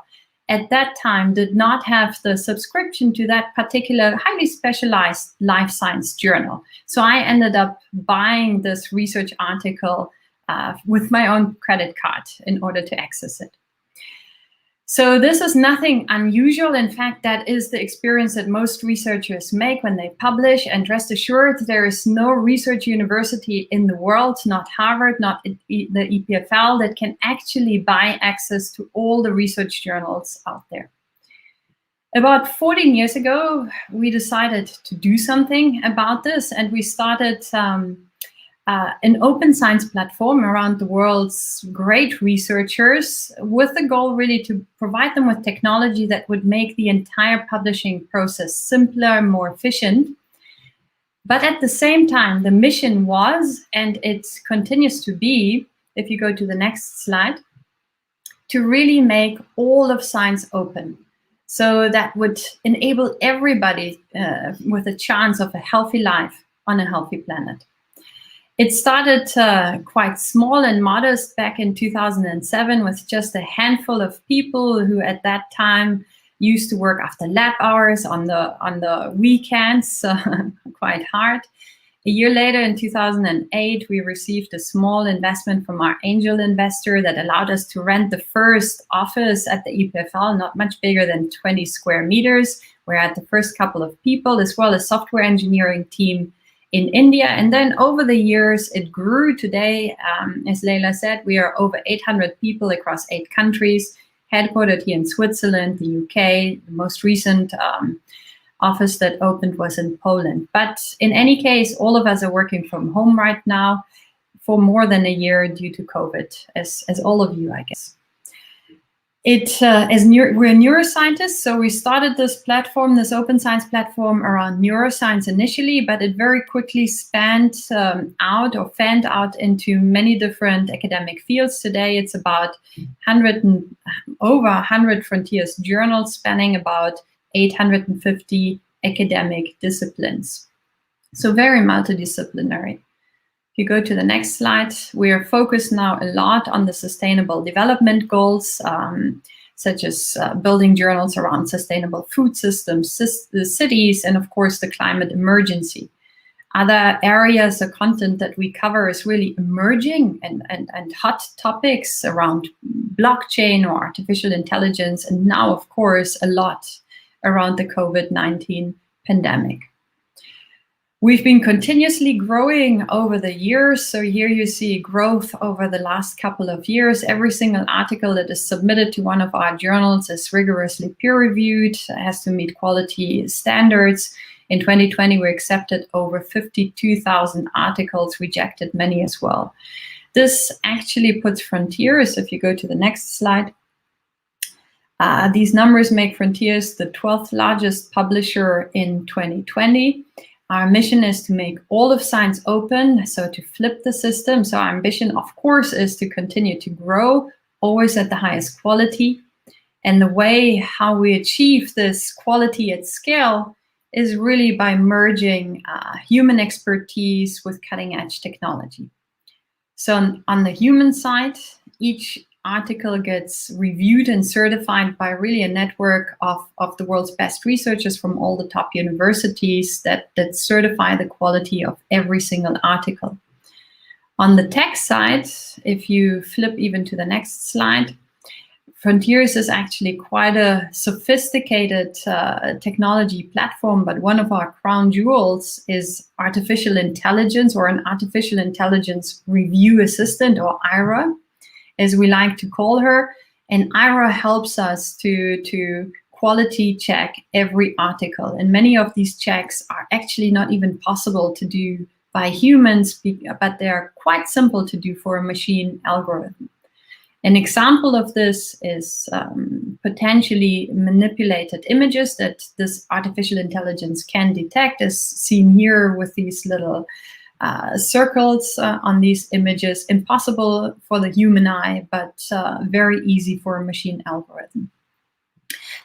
at that time did not have the subscription to that particular highly specialized life science journal. So I ended up buying this research article with my own credit card in order to access it. So this is nothing unusual. In fact, that is the experience that most researchers make when they publish. And rest assured, there is no research university in the world, not Harvard, not the EPFL, that can actually buy access to all the research journals out there. About 14 years ago, we decided to do something about this, and we started an open science platform around the world's great researchers with the goal really to provide them with technology that would make the entire publishing process simpler, more efficient. But at the same time, the mission was, and it continues to be, if you go to the next slide, to really make all of science open. So that would enable everybody with a chance of a healthy life on a healthy planet. It started quite small and modest back in 2007 with just a handful of people who at that time used to work after lab hours on the weekends, quite hard. A year later, in 2008, we received a small investment from our angel investor that allowed us to rent the first office at the EPFL, not much bigger than 20 square meters. We had the first couple of people, as well as software engineering team in India. And then over the years, it grew. Today, as Leila said, we are over 800 people across 8 countries, headquartered here in Switzerland, the UK. The most recent office that opened was in Poland. But in any case, all of us are working from home right now for more than a year due to COVID, as all of you, I guess. We're neuroscientists, so we started this platform, this open science platform, around neuroscience initially, but it very quickly fanned out into many different academic fields. Today, it's about over 100 Frontiers journals spanning about 850 academic disciplines. So very multidisciplinary. If you go to the next slide, we are focused now a lot on the sustainable development goals, such as building journals around sustainable food systems, the cities, and of course the climate emergency. Other areas of content that we cover is really emerging and hot topics around blockchain or artificial intelligence, and now of course a lot around the COVID-19 pandemic. We've been continuously growing over the years. So here you see growth over the last couple of years. Every single article that is submitted to one of our journals is rigorously peer-reviewed, has to meet quality standards. In 2020, we accepted over 52,000 articles, rejected many as well. This actually puts Frontiers, if you go to the next slide, these numbers make Frontiers the 12th largest publisher in 2020. Our mission is to make all of science open, so to flip the system. So our ambition, of course, is to continue to grow, always at the highest quality. And the way how we achieve this quality at scale is really by merging human expertise with cutting-edge technology. So on the human side, each article gets reviewed and certified by really a network of the world's best researchers from all the top universities that certify the quality of every single article. On the tech side, if you flip even to the next slide, Frontiers is actually quite a sophisticated technology platform, but one of our crown jewels is artificial intelligence, or an artificial intelligence review assistant, or IRA, as we like to call her. And IRA helps us to quality check every article. And many of these checks are actually not even possible to do by humans, but they are quite simple to do for a machine algorithm. An example of this is potentially manipulated images that this artificial intelligence can detect, as seen here with these little circles on these images. Impossible for the human eye, but very easy for a machine algorithm.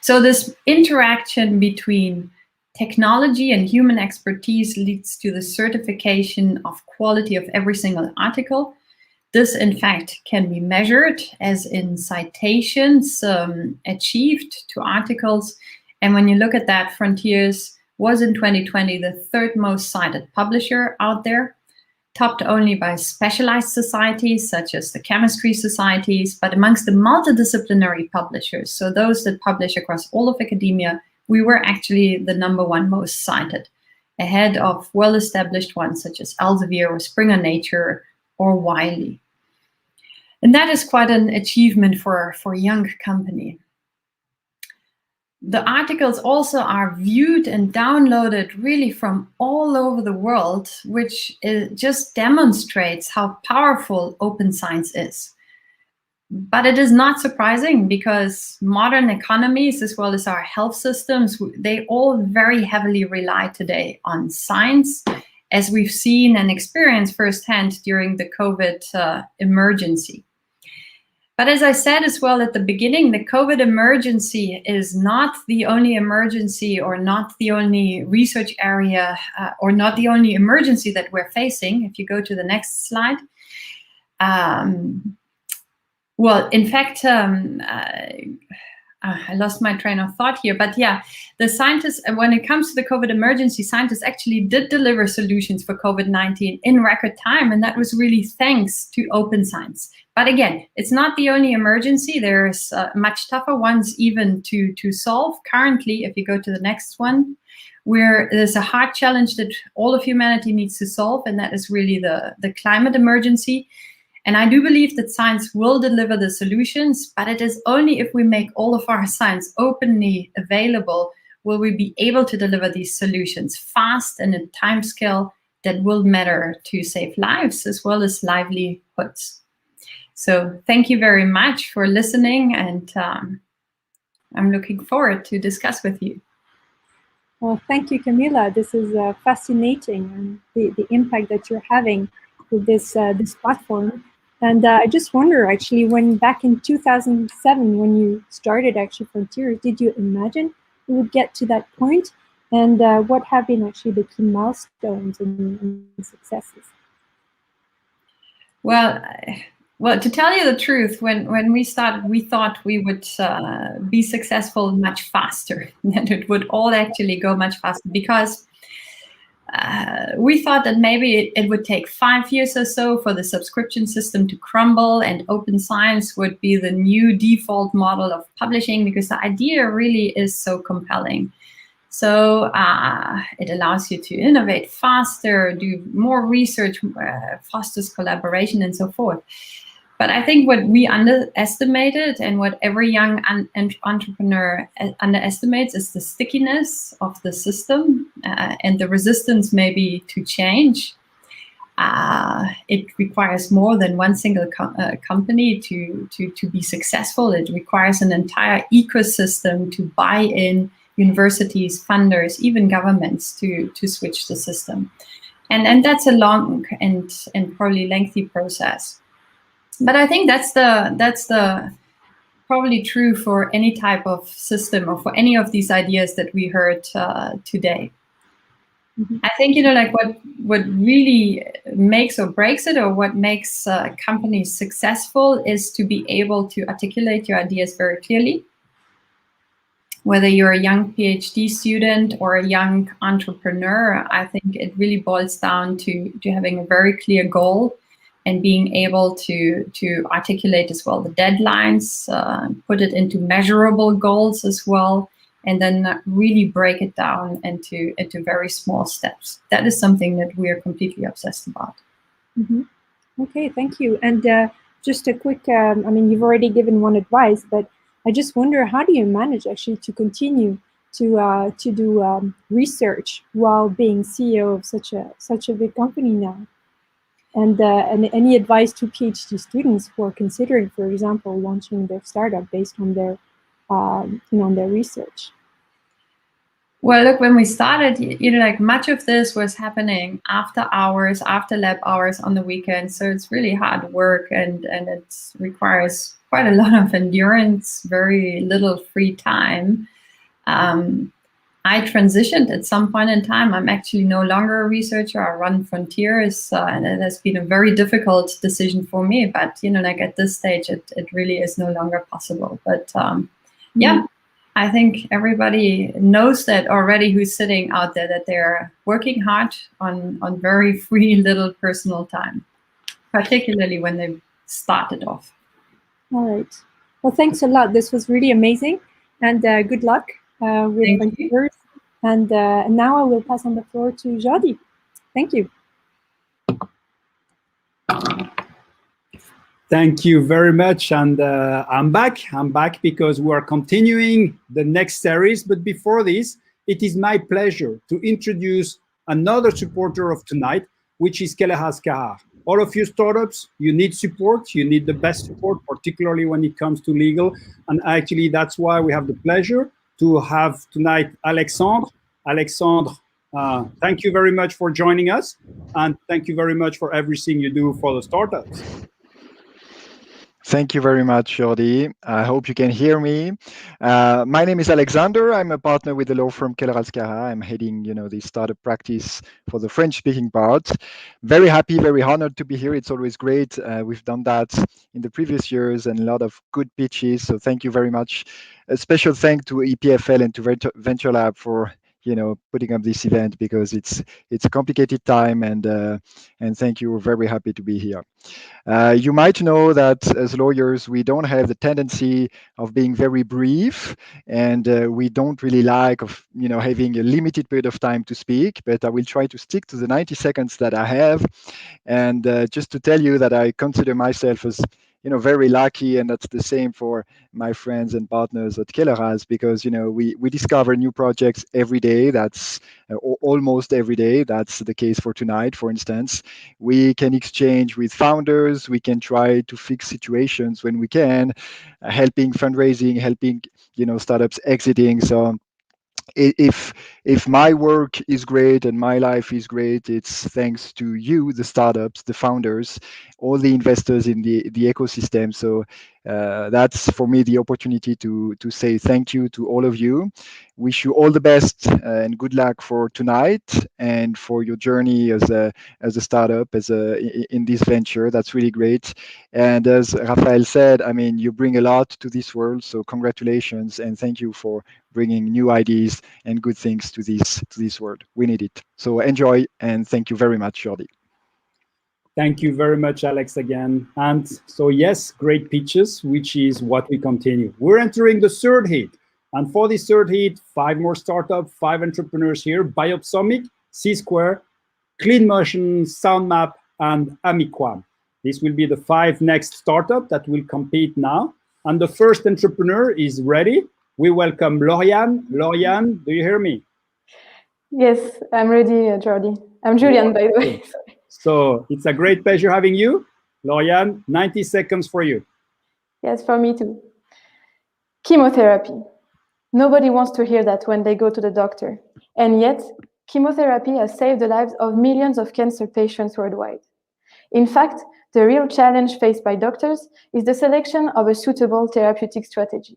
So this interaction between technology and human expertise leads to the certification of quality of every single article. This, in fact, can be measured as in citations achieved to articles. And when you look at that, Frontiers was in 2020 the third most cited publisher out there, topped only by specialized societies such as the chemistry societies. But amongst the multidisciplinary publishers, so those that publish across all of academia, we were actually the #1 most cited, ahead of well-established ones such as Elsevier or Springer Nature or Wiley. And that is quite an achievement for a young company. The articles also are viewed and downloaded really from all over the world, which just demonstrates how powerful open science is. But it is not surprising, because modern economies, as well as our health systems, they all very heavily rely today on science, as we've seen and experienced firsthand during the COVID emergency. But as I said as well at the beginning, the COVID emergency is not the only emergency, or not the only research area, or not the only emergency that we're facing. If you go to the next slide. Well, in fact, I lost my train of thought here, but yeah, the scientists, when it comes to the COVID emergency, scientists actually did deliver solutions for COVID-19 in record time, and that was really thanks to open science. But again, it's not the only emergency. There's much tougher ones even to solve. Currently, if you go to the next one, where there's a hard challenge that all of humanity needs to solve, and that is really the climate emergency. And I do believe that science will deliver the solutions, but it is only if we make all of our science openly available will we be able to deliver these solutions fast and in a timescale that will matter to save lives as well as livelihoods. So thank you very much for listening, and I'm looking forward to discuss with you. Well, thank you, Kamila. This is fascinating, and the impact that you're having with this platform. And I just wonder, actually, when back in 2007, when you started actually Frontiers, did you imagine you would get to that point? And what have been actually the key milestones and successes? Well, to tell you the truth, when we started, we thought we would be successful much faster, that it would all actually go much faster, because we thought that maybe it would take 5 years or so for the subscription system to crumble, and open science would be the new default model of publishing, because the idea really is so compelling. So it allows you to innovate faster, do more research, fosters collaboration, and so forth. But I think what we underestimated, and what every young entrepreneur underestimates, is the stickiness of the system and the resistance maybe to change. It requires more than one single company to be successful. It requires an entire ecosystem to buy in, universities, funders, even governments to switch the system. And that's a long and probably lengthy process. But I think that's the probably true for any type of system, or for any of these ideas that we heard today. I think, like what really makes or breaks it, or what makes companies successful, is to be able to articulate your ideas very clearly. Whether you're a young PhD student or a young entrepreneur, I think it really boils down to having a very clear goal and being able to articulate as well the deadlines, put it into measurable goals as well, and then really break it down into very small steps. That is something that we are completely obsessed about. Mm-hmm. Okay, thank you. And just a quick, you've already given one advice, but I just wonder, how do you manage actually to continue to do research while being CEO of such a big company now? And any advice to PhD students who are considering, for example, launching their startup based on their on their research? Well, look, when we started, much of this was happening after hours, after lab hours on the weekend. So it's really hard work, and it requires quite a lot of endurance, very little free time. I transitioned at some point in time. I'm actually no longer a researcher. I run Frontiers, and it has been a very difficult decision for me. But, at this stage, it really is no longer possible. But yeah, I think everybody knows that already, who's sitting out there, that they're working hard on very free little personal time, particularly when they started off. All right. Well, thanks a lot. This was really amazing, and good luck with Frontiers. And now I will pass on the floor to Jordi. Thank you. Thank you very much. And I'm back. I'm back because we are continuing the next series. But before this, it is my pleasure to introduce another supporter of tonight, which is Kelleher. All of you startups, you need support. You need the best support, particularly when it comes to legal. And actually, that's why we have the pleasure to have tonight Alexandre. Alexandre, thank you very much for joining us. And thank you very much for everything you do for the startups. Thank you very much, Jordi. I hope you can hear me. My name is Alexandre. I'm a partner with the law firm Kelleher. I'm heading, the startup practice for the French-speaking part. Very happy, very honored to be here. It's always great. We've done that in the previous years and a lot of good pitches. So thank you very much. A special thank to EPFL and to Venturelab for putting up this event, because it's a complicated time, and thank you. We're very happy to be here. You might know that as lawyers, we don't have the tendency of being very brief, and we don't really like having a limited period of time to speak, but I will try to stick to the 90 seconds that I have. And just to tell you that I consider myself as very lucky, and that's the same for my friends and partners at Kelleher, because we discover new projects every day. That's almost every day. That's the case for tonight, for instance. We can exchange with founders. We can try to fix situations when we can, helping fundraising, helping startups exiting. So if my work is great and my life is great, it's thanks to you, the startups, the founders, all the investors in the ecosystem. So that's for me the opportunity to say thank you to all of you. Wish you all the best and good luck for tonight and for your journey as a startup, in this venture. That's really great. And as Raphael said, you bring a lot to this world. So congratulations and thank you for bringing new ideas and good things to this world. We need it. So enjoy, and thank you very much, Jordi. Thank you very much, Alex, again. And so, yes, great pitches, which is what we continue. We're entering the third heat. And for this third heat, 5 more startups, 5 entrepreneurs here: Biopsomic, C-Square, Clean Motion, SoundMap, and Amiquam. This will be the 5 next startups that will compete now. And the first entrepreneur is ready. We welcome Lauriane. Lauriane, do you hear me? Yes, I'm ready, Jordi. I'm Julian, by the way. So it's a great pleasure having you. Lauriane, 90 seconds for you. Yes, for me too. Chemotherapy. Nobody wants to hear that when they go to the doctor. And yet, chemotherapy has saved the lives of millions of cancer patients worldwide. In fact, the real challenge faced by doctors is the selection of a suitable therapeutic strategy.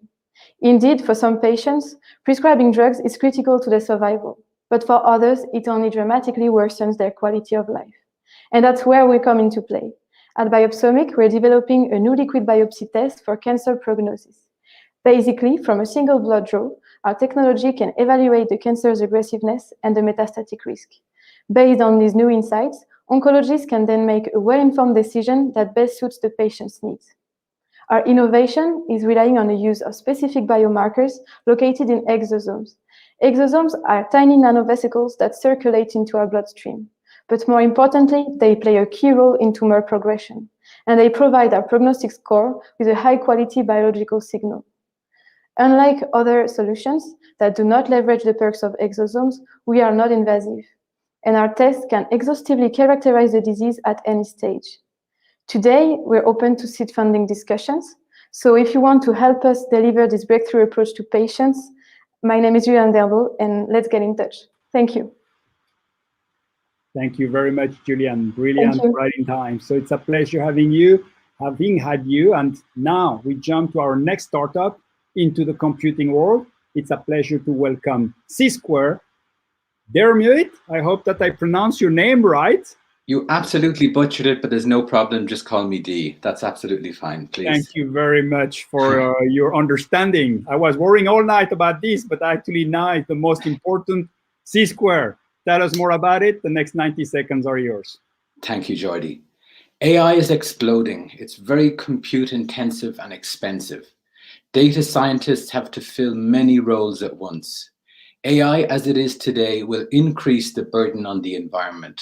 Indeed, for some patients, prescribing drugs is critical to their survival. but for others, it only dramatically worsens their quality of life. And that's where we come into play. At Biopsomic, we're developing a new liquid biopsy test for cancer prognosis. Basically, from a single blood draw, our technology can evaluate the cancer's aggressiveness and the metastatic risk. Based on these new insights, oncologists can then make a well-informed decision that best suits the patient's needs. Our innovation is relying on the use of specific biomarkers located in exosomes. Exosomes are tiny nanovesicles that circulate into our bloodstream. But more importantly, they play a key role in tumor progression, and they provide our prognostic score with a high-quality biological signal. Unlike other solutions that do not leverage the perks of exosomes, we are not invasive, and our test can exhaustively characterize the disease at any stage. Today, we're open to seed funding discussions, so if you want to help us deliver this breakthrough approach to patients, my name is Julian Derbo, and let's get in touch. Thank you. Thank you very much, Julian. Brilliant, right in time. So it's a pleasure having had you. And now we jump to our next startup into the computing world. It's a pleasure to welcome C-Square. Dermot, I hope that I pronounce your name right. You absolutely butchered it, but there's no problem. Just call me D. That's absolutely fine, please. Thank you very much for your understanding. I was worrying all night about this, but actually now it's the most important. C-Square. Tell us more about it. The next 90 seconds are yours. Thank you, Jordi. AI is exploding. It's very compute intensive and expensive. Data scientists have to fill many roles at once. AI as it is today will increase the burden on the environment.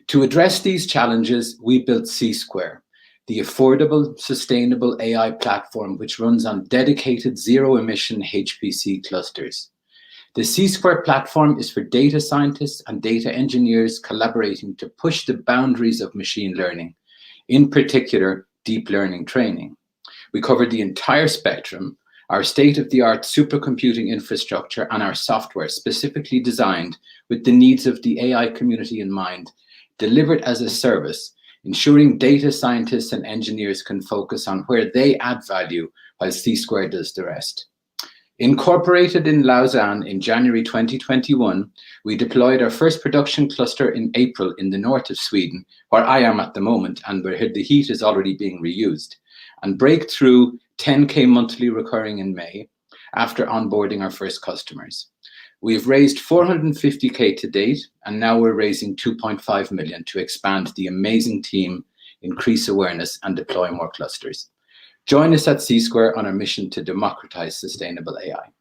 To address these challenges, we built C-Square, the affordable, sustainable AI platform which runs on dedicated zero-emission HPC clusters. The C-Square platform is for data scientists and data engineers collaborating to push the boundaries of machine learning, in particular, deep learning training. We covered the entire spectrum, our state-of-the-art supercomputing infrastructure and our software specifically designed with the needs of the AI community in mind, delivered as a service, ensuring data scientists and engineers can focus on where they add value while C-Square does the rest. Incorporated in Lausanne in January 2021, we deployed our first production cluster in April in the north of Sweden, where I am at the moment and where the heat is already being reused, and break through 10K monthly recurring in May after onboarding our first customers. We've raised 450K to date, and now we're raising 2.5 million to expand the amazing team, increase awareness, and deploy more clusters. Join us at C-Square on our mission to democratize sustainable AI.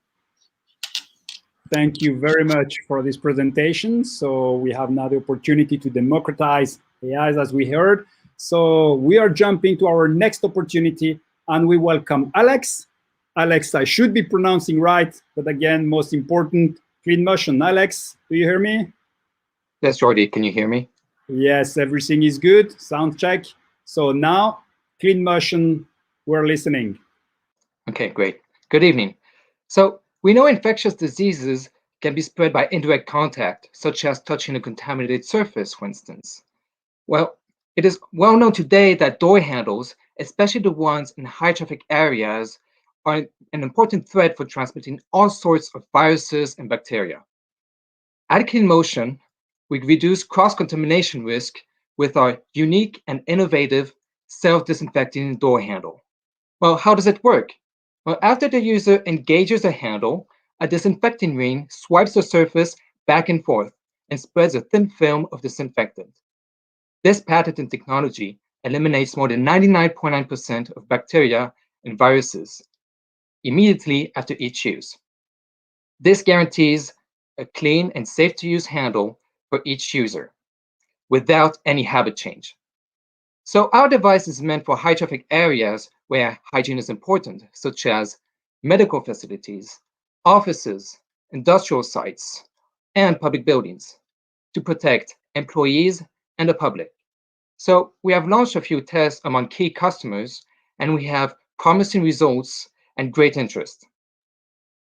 Thank you very much for this presentation. So we have now the opportunity to democratize AI, as we heard. So we are jumping to our next opportunity, and we welcome Alex. Alex, I should be pronouncing right, but again, most important, Clean Motion. Alex, do you hear me? Yes, Jordi, can you hear me? Yes, everything is good. Sound check. So now, Clean Motion, we're listening. Okay, great. Good evening. So we know infectious diseases can be spread by indirect contact, such as touching a contaminated surface, for instance. Well, it is well known today that door handles, especially the ones in high traffic areas, are an important threat for transmitting all sorts of viruses and bacteria. At Clean Motion, we reduce cross-contamination risk with our unique and innovative self-disinfecting door handle. Well, how does it work? Well, after the user engages a handle, a disinfecting ring swipes the surface back and forth and spreads a thin film of disinfectant. This patented technology eliminates more than 99.9% of bacteria and viruses immediately after each use. This guarantees a clean and safe to use handle for each user without any habit change. So our device is meant for high traffic areas where hygiene is important, such as medical facilities, offices, industrial sites, and public buildings to protect employees and the public. So we have launched a few tests among key customers, and we have promising results and great interest.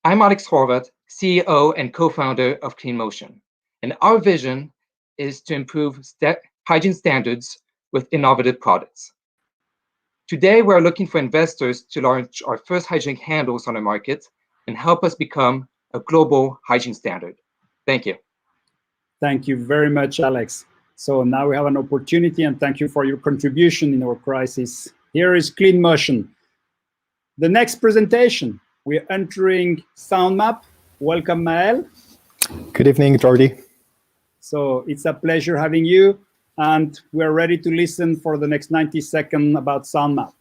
I'm Alex Horvath, CEO and co-founder of Clean Motion, and our vision is to improve hygiene standards with innovative products. Today, we're looking for investors to launch our first hygienic handles on the market and help us become a global hygiene standard. Thank you. Thank you very much, Alex. So now we have an opportunity, and thank you for your contribution in our crisis. Here is Clean Motion. The next presentation, we're entering SoundMap. Welcome, Maël. Good evening, Jordi. So it's a pleasure having you, and we're ready to listen for the next 90 seconds about SoundMap.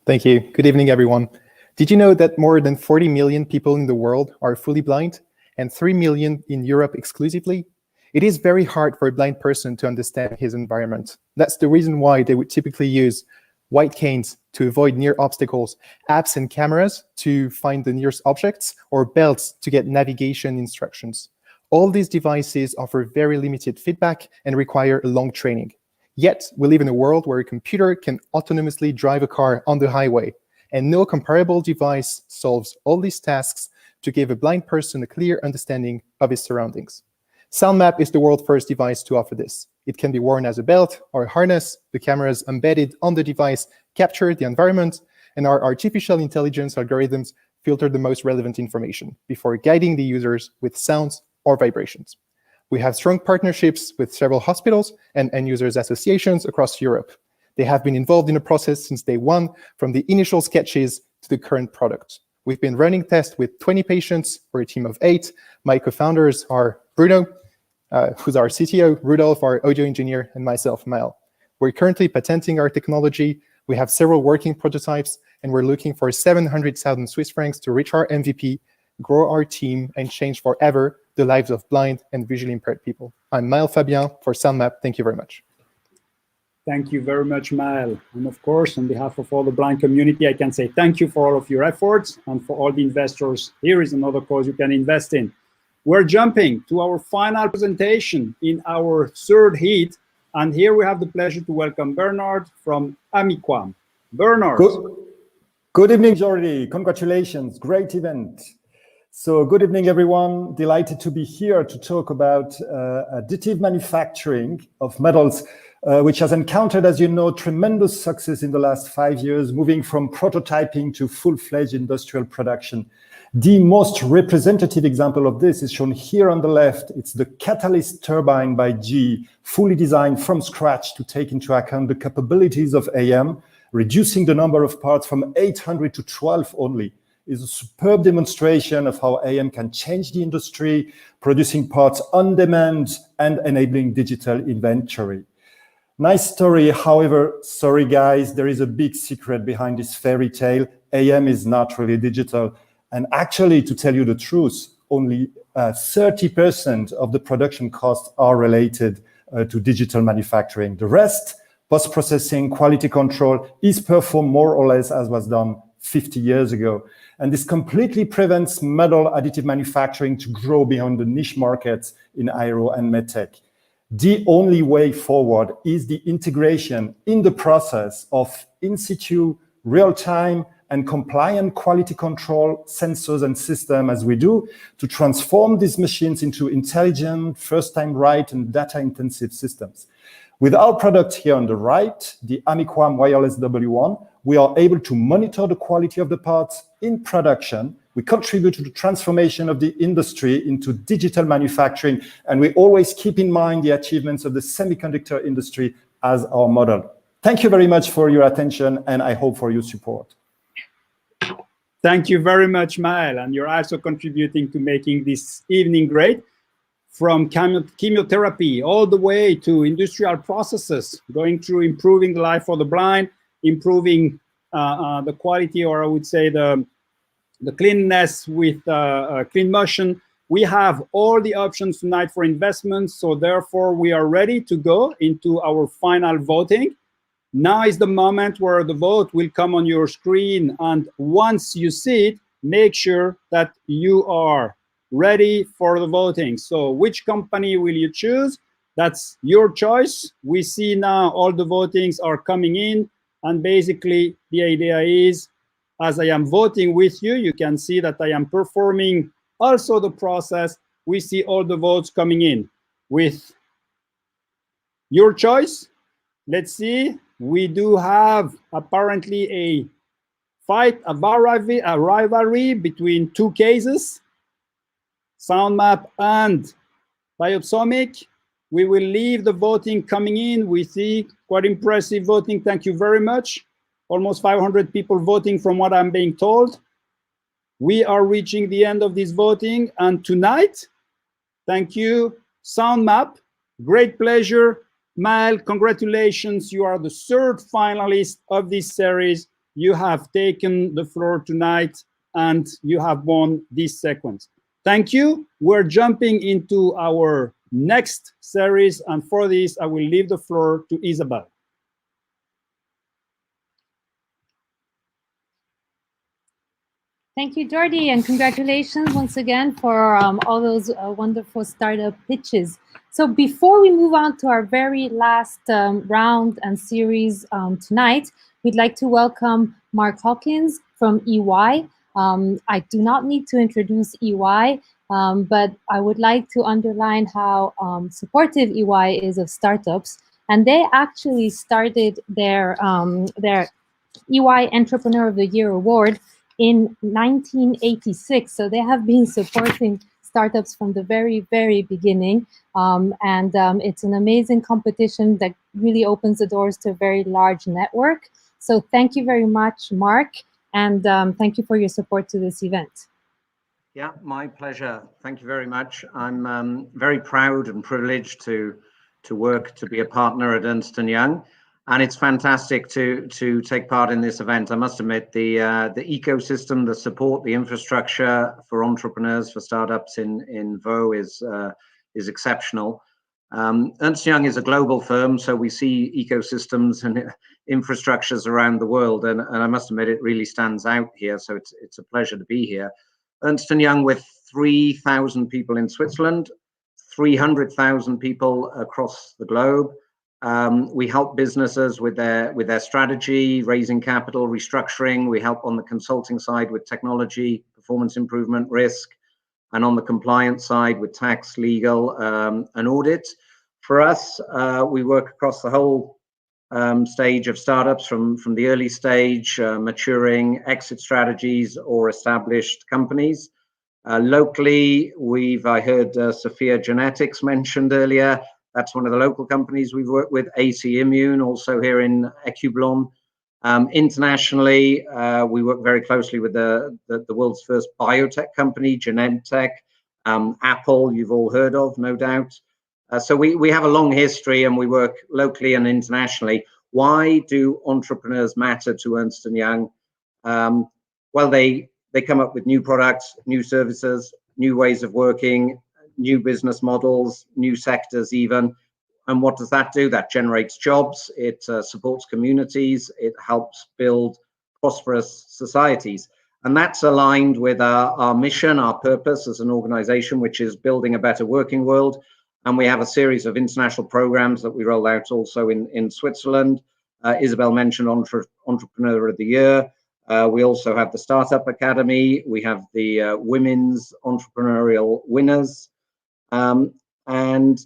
Thank you. Good evening, everyone. Did you know that more than 40 million people in the world are fully blind, and 3 million in Europe exclusively? It is very hard for a blind person to understand his environment. That's the reason why they would typically use white canes to avoid near obstacles, apps and cameras to find the nearest objects, or belts to get navigation instructions. All these devices offer very limited feedback and require a long training. Yet, we live in a world where a computer can autonomously drive a car on the highway, and no comparable device solves all these tasks to give a blind person a clear understanding of his surroundings. SoundMap is the world's first device to offer this. It can be worn as a belt or a harness. The cameras embedded on the device capture the environment, and our artificial intelligence algorithms filter the most relevant information before guiding the users with sounds or vibrations. We have strong partnerships with several hospitals and end users associations across Europe. They have been involved in the process since day one, from the initial sketches to the current product. We've been running tests with 20 patients for a team of 8. My co-founders are Bruno, who's our CTO, Rudolf, our audio engineer, and myself, Maël. We're currently patenting our technology. We have several working prototypes, and we're looking for 700,000 Swiss francs to reach our MVP, grow our team, and change forever the lives of blind and visually impaired people. I'm Maël Fabien for SoundMap. Thank you very much. Thank you very much, Maël. And of course, on behalf of all the blind community, I can say thank you for all of your efforts, and for all the investors, here is another cause you can invest in. We're jumping to our final presentation in our third heat, and here we have the pleasure to welcome Bernard from Amiquam. Bernard. Good evening, Jordi. Congratulations, great event. So good evening, everyone. Delighted to be here to talk about additive manufacturing of metals, which has encountered, as you know, tremendous success in the last 5 years, moving from prototyping to full-fledged industrial production. The most representative example of this is shown here on the left. It's the catalyst turbine by GE, fully designed from scratch to take into account the capabilities of AM, reducing the number of parts from 800 to 12 only. Is a superb demonstration of how AM can change the industry, producing parts on demand and enabling digital inventory. Nice story, however, sorry guys, there is a big secret behind this fairy tale. AM is not really digital. And actually, to tell you the truth, only 30% of the production costs are related to digital manufacturing. The rest, post-processing, quality control, is performed more or less as was done 50 years ago. And this completely prevents metal additive manufacturing to grow beyond the niche markets in aero and medtech. The only way forward is the integration in the process of in situ, real-time, and compliant quality control sensors and systems, as we do, to transform these machines into intelligent, first-time right and data-intensive systems. With our product here on the right, the Amiquam Wireless W1, we are able to monitor the quality of the parts in production. We contribute to the transformation of the industry into digital manufacturing, and we always keep in mind the achievements of the semiconductor industry as our model. Thank you very much for your attention, and I hope for your support. Thank you very much, Maël, and you're also contributing to making this evening great. From chemotherapy all the way to industrial processes, going through improving the life for the blind, improving the quality, or I would say the cleanness with Clean Motion. We have all the options tonight for investments, so therefore we are ready to go into our final voting. Now is the moment where the vote will come on your screen, and once you see it, make sure that you are ready for the voting. So which company will you choose? That's your choice. We see now all the votings are coming in, and basically the idea is, as I am voting with you, you can see that I am performing also the process. We see all the votes coming in with your choice. Let's see. We do have apparently a fight, a rivalry between two cases, SoundMap and Biopsomic, we will leave the voting coming in. We see quite impressive voting. Thank you very much. Almost 500 people voting from what I'm being told. We are reaching the end of this voting. And tonight, thank you, SoundMap, great pleasure. Mal, congratulations. You are the third finalist of this series. You have taken the floor tonight and you have won this sequence. Thank you. We're jumping into our next series. And for this, I will leave the floor to Isabel. Thank you, Jordi, and congratulations once again for all those wonderful startup pitches. So before we move on to our very last round and series tonight, we'd like to welcome Mark Hawkins from EY. I do not need to introduce EY, but I would like to underline how supportive EY is of startups. And they actually started their EY Entrepreneur of the Year Award in 1986. So they have been supporting startups from the very, very beginning. It's an amazing competition that really opens the doors to a very large network. So thank you very much, Mark, and thank you for your support to this event. Yeah, my pleasure. Thank you very much. I'm very proud and privileged to work to be a partner at Ernst & Young. And it's fantastic to take part in this event. I must admit, the ecosystem, the support, the infrastructure for entrepreneurs, for startups in VO is exceptional. Ernst & Young is a global firm, so we see ecosystems and infrastructures around the world. And I must admit, it really stands out here. So it's a pleasure to be here. Ernst & Young with 3,000 people in Switzerland, 300,000 people across the globe. We help businesses with their strategy, raising capital, restructuring. We help on the consulting side with technology, performance improvement, risk, and on the compliance side with tax, legal, and audit. For us, we work across the whole stage of startups from the early stage, maturing, exit strategies, or established companies. Locally, I heard Sophia Genetics mentioned earlier. That's one of the local companies we've worked with, AC Immune, also here in Ecublon. Internationally, we work very closely with the world's first biotech company, Genentech, Apple, you've all heard of, no doubt. So we have a long history and we work locally and internationally. Why do entrepreneurs matter to Ernst & Young? Well, they come up with new products, new services, new ways of working, new business models, new sectors even. And what does that do? That generates jobs, it supports communities, it helps build prosperous societies. And that's aligned with our mission, our purpose as an organization, which is building a better working world. And we have a series of international programs that we roll out also in Switzerland. Isabel mentioned Entrepreneur of the Year. We also have the Startup Academy. We have the Women's Entrepreneurial Winners. And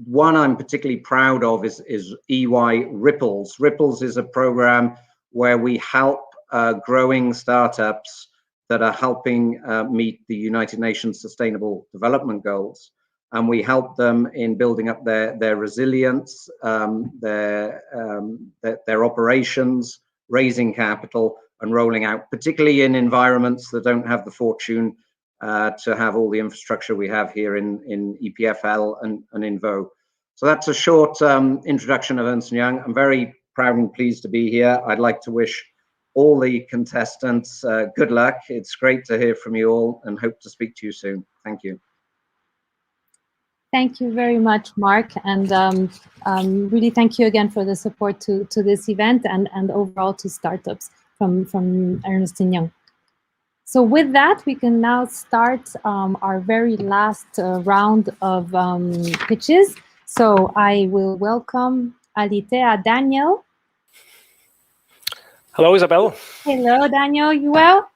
one I'm particularly proud of is EY Ripples. Ripples is a program where we help growing startups that are helping meet the United Nations Sustainable Development Goals. And we help them in building up their resilience, their operations, raising capital, and rolling out, particularly in environments that don't have the fortune to have all the infrastructure we have here in EPFL and in VO. So that's a short introduction of Ernst & Young. I'm very proud and pleased to be here. I'd like to wish all the contestants good luck. It's great to hear from you all and hope to speak to you soon. Thank you. Thank you very much, Mark, and really thank you again for the support to this event and overall to startups from Ernst & Young. So with that, we can now start our very last round of pitches. So I will welcome Alitea Daniel. Hello, Isabel. Hello, Daniel. You well?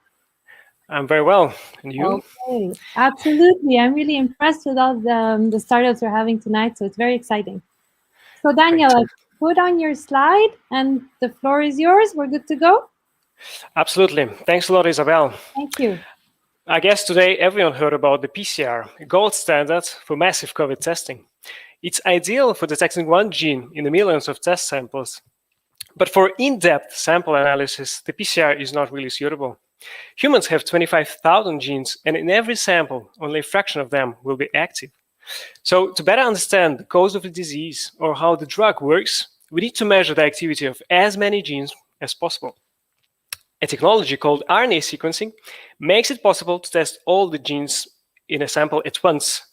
I'm very well. And you? Okay, absolutely. I'm really impressed with all the startups we're having tonight, so it's very exciting. So Daniel, put on your slide and the floor is yours. We're good to go? Absolutely. Thanks a lot, Isabel. Thank you. I guess today everyone heard about the PCR, a gold standard for massive COVID testing. It's ideal for detecting one gene in the millions of test samples. But for in-depth sample analysis, the PCR is not really suitable. Humans have 25,000 genes, and in every sample, only a fraction of them will be active. So to better understand the cause of the disease or how the drug works, we need to measure the activity of as many genes as possible. A technology called RNA sequencing makes it possible to test all the genes in a sample at once.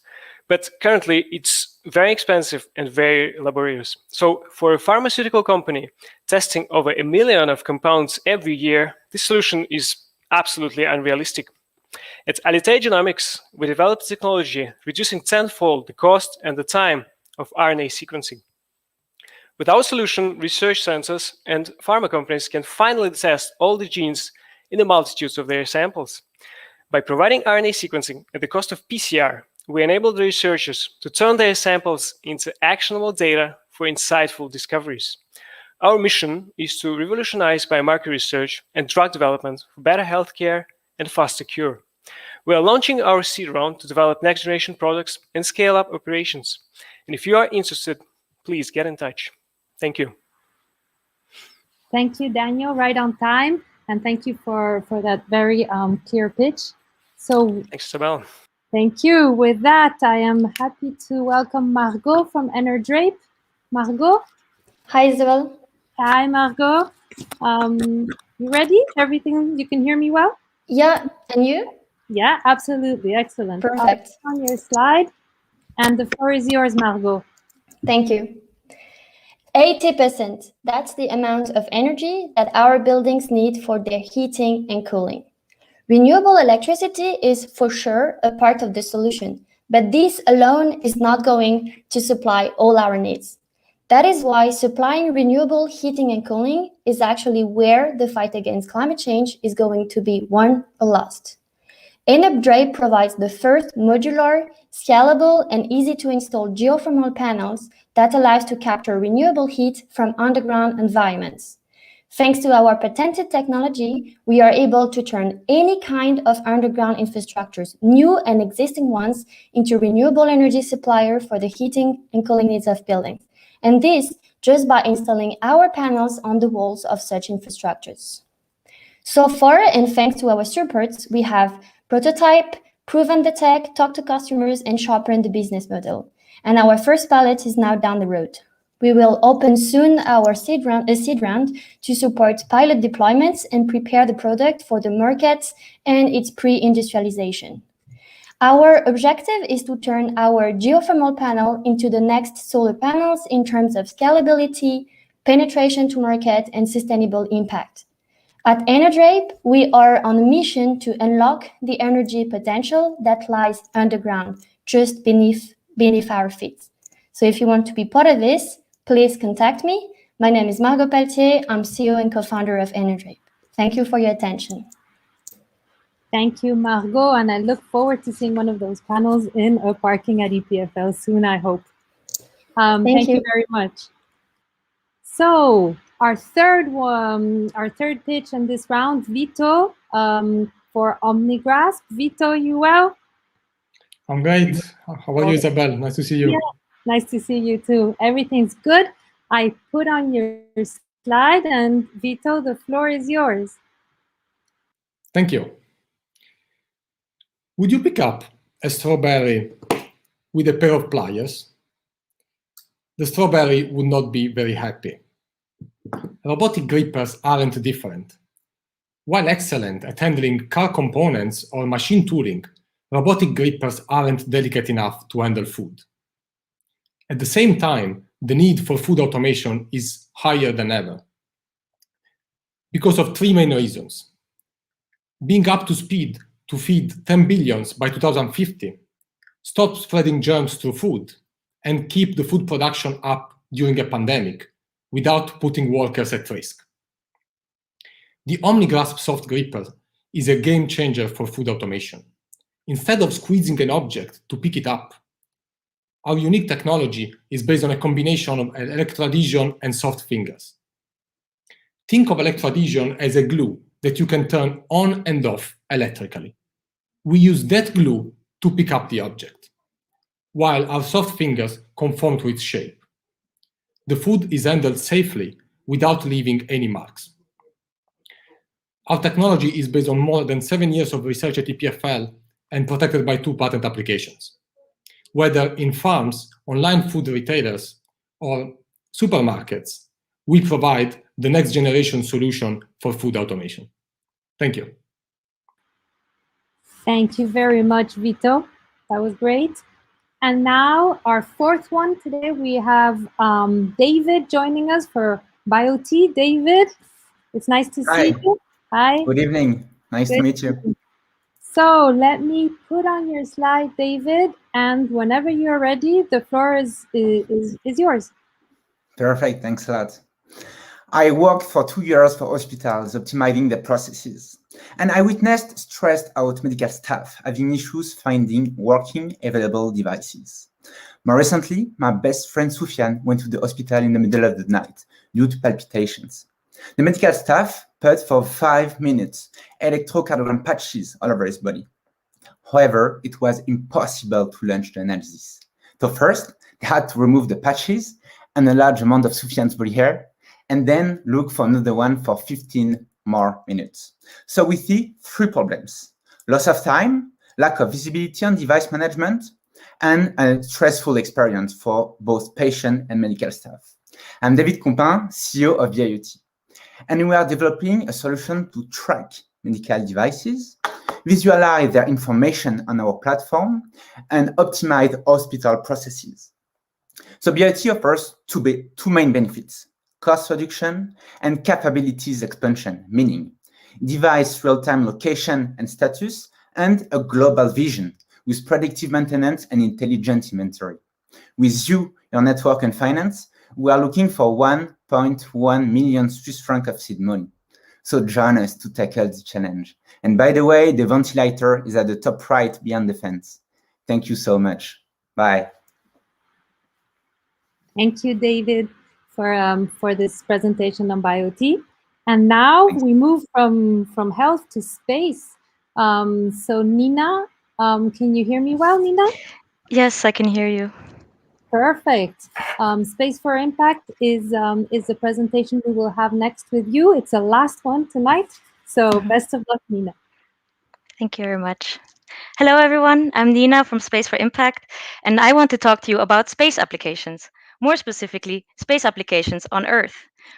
But currently, it's very expensive and very laborious. So for a pharmaceutical company testing over 1 million of compounds every year, this solution is absolutely unrealistic. At Alitae Genomics, we developed technology reducing tenfold the cost and the time of RNA sequencing. With our solution, research centers and pharma companies can finally test all the genes in the multitudes of their samples. By providing RNA sequencing at the cost of PCR, we enable the researchers to turn their samples into actionable data for insightful discoveries. Our mission is to revolutionize biomarker research and drug development for better healthcare and faster cure. We are launching our seed round to develop next-generation products and scale up operations. And if you are interested, please get in touch. Thank you. Thank you, Daniel, right on time. And thank you for that very clear pitch. So thanks, Isabel. Thank you. With that, I am happy to welcome Margot from Enerdrape. Margot? Hi, Isabel. Hi, Margot. You ready? Everything, you can hear me well? Yeah, and you? Yeah, absolutely. Excellent. Perfect. On your slide, and the floor is yours, Margot. Thank you. 80%, that's the amount of energy that our buildings need for their heating and cooling. Renewable electricity is for sure a part of the solution, but this alone is not going to supply all our needs. That is why supplying renewable heating and cooling is actually where the fight against climate change is going to be won or lost. Enerdrape provides the first modular, scalable, and easy-to-install geothermal panels that allows to capture renewable heat from underground environments. Thanks to our patented technology, we are able to turn any kind of underground infrastructures, new and existing ones, into renewable energy supplier for the heating and cooling needs of buildings. And this just by installing our panels on the walls of such infrastructures. So far, and thanks to our supports, we have prototype, proven the tech, talked to customers, and sharpened the business model. And our first pilot is now down the road. We will open soon our seed round to support pilot deployments and prepare the product for the market and its pre-industrialization. Our objective is to turn our geothermal panel into the next solar panels in terms of scalability, penetration to market, and sustainable impact. At Enerdrape, we are on a mission to unlock the energy potential that lies underground, just beneath our feet. So if you want to be part of this, please contact me. My name is Margot Pelletier. I'm CEO and co-founder of Enerdrape. Thank you for your attention. Thank you, Margot, and I look forward to seeing one of those panels in a parking at EPFL soon, I hope. Thank you very much. So our third pitch in this round, Vito for OmniGrasp. Vito, you well? I'm great. How are you, Isabel? Nice to see you. Yeah, nice to see you too. Everything's good. I put on your slide, and Vito, the floor is yours. Thank you. Would you pick up a strawberry with a pair of pliers? The strawberry would not be very happy. Robotic grippers aren't different. While excellent at handling car components or machine tooling, robotic grippers aren't delicate enough to handle food. At the same time, the need for food automation is higher than ever because of three main reasons. Being up to speed to feed 10 billions by 2050, stop spreading germs through food, and keep the food production up during a pandemic without putting workers at risk. The OmniGrasp soft gripper is a game changer for food automation. Instead of squeezing an object to pick it up, our unique technology is based on a combination of electroadhesion and soft fingers. Think of electroadhesion as a glue that you can turn on and off electrically. we use that glue to pick up the object, while our soft fingers conform to its shape. The food is handled safely without leaving any marks. Our technology is based on more than 7 years of research at EPFL and protected by 2 patent applications. Whether in farms, online food retailers, or supermarkets, we provide the next generation solution for food automation. Thank you. Thank you very much, Vito. That was great. And now our 4th one today, we have David joining us for BioT. David, it's nice to see you. Hi. Good evening. Nice to meet you. So let me put on your slide, David, and whenever you're ready, the floor is yours. Perfect. Thanks a lot. I worked for 2 years for hospitals, optimizing their processes. And I witnessed stressed out medical staff having issues finding working available devices. More recently, my best friend Soufiane went to the hospital in the middle of the night due to palpitations. The medical staff put for 5 minutes electrocardiogram patches all over his body. However, it was impossible to launch the analysis. So first, they had to remove the patches and a large amount of Soufiane's body hair, and then look for another one for 15 more minutes. So we see 3 problems: loss of time, lack of visibility on device management, and a stressful experience for both patient and medical staff. I'm David Compin, CEO of BioT, and we are developing a solution to track medical devices, visualize their information on our platform, and optimize hospital processes. So BioT offers two main benefits: cost reduction and capabilities expansion, meaning device real-time location and status, and a global vision with predictive maintenance and intelligent inventory. With you, your network and finance, we are looking for 1.1 million Swiss francs of seed money. So join us to tackle the challenge. And by the way, the ventilator is at the top right beyond the fence. Thank you so much. Bye. Thank you, David, for this presentation on BioT. And now we move from health to space. So Nina, can you hear me well, Nina? Yes, I can hear you. Perfect. Space for Impact is the presentation we will have next with you. It's the last one tonight. So best of luck, Nina. Thank you very much. Hello, everyone. I'm Nina from Space for Impact, and I want to talk to you about space applications. More specifically, space applications on Earth.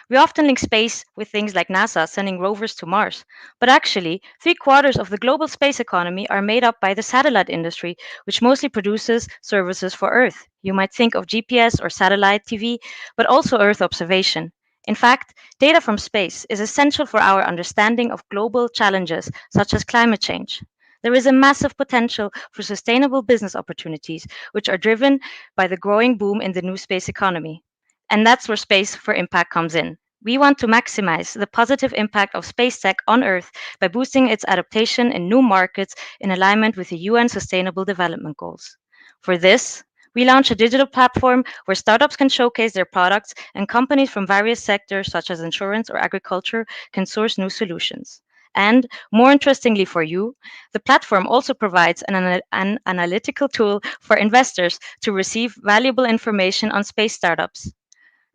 We often link space with things like NASA sending rovers to Mars, but actually, 3/4 of the global space economy are made up by the satellite industry, which mostly produces services for Earth. You might think of GPS or satellite TV, but also Earth observation. In fact, data from space is essential for our understanding of global challenges such as climate change. There is a massive potential for sustainable business opportunities, which are driven by the growing boom in the new space economy. And that's where Space for Impact comes in. We want to maximize the positive impact of space tech on Earth by boosting its adaptation in new markets in alignment with the UN Sustainable Development Goals. For this, we launch a digital platform where startups can showcase their products and companies from various sectors such as insurance or agriculture can source new solutions. And more interestingly for you, the platform also provides an analytical tool for investors to receive valuable information on space startups.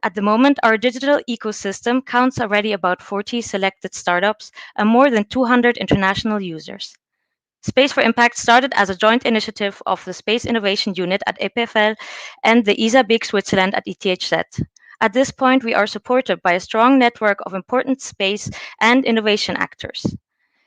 At the moment, our digital ecosystem counts already about 40 selected startups and more than 200 international users. Space for Impact started as a joint initiative of the Space Innovation Unit at EPFL and the ESA BIG Switzerland at ETHZ. At this point, we are supported by a strong network of important space and innovation actors.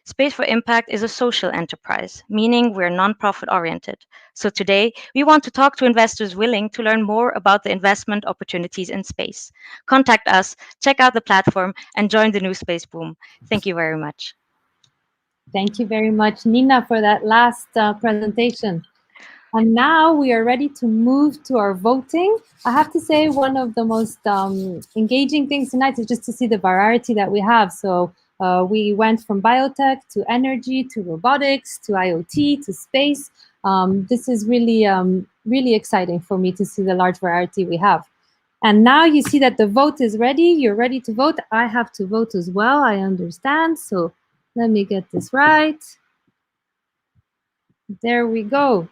Space for Impact is a social enterprise, meaning we're non-profit oriented. So today, we want to talk to investors willing to learn more about the investment opportunities in space. Contact us, check out the platform, and join the new space boom. Thank you very much. Thank you very much, Nina, for that last presentation. And now we are ready to move to our voting. I have to say one of the most engaging things tonight is just to see the variety that we have. So we went from biotech to energy to robotics to IoT to space. This is really, really exciting for me to see the large variety we have. And now you see that the vote is ready. You're ready to vote. I have to vote as well, I understand. So let me get this right. There we go.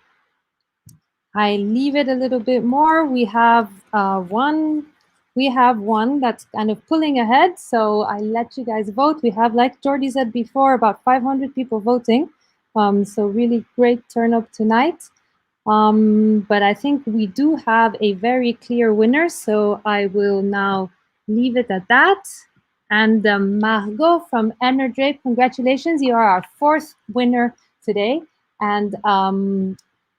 I leave it a little bit more. We have one that's kind of pulling ahead, so I let you guys vote. We have, like Jordi said before, about 500 people voting. So really great turnout tonight. But I think we do have a very clear winner, so I will now leave it at that. And Margot from Energy, congratulations, you are our 4th winner today. And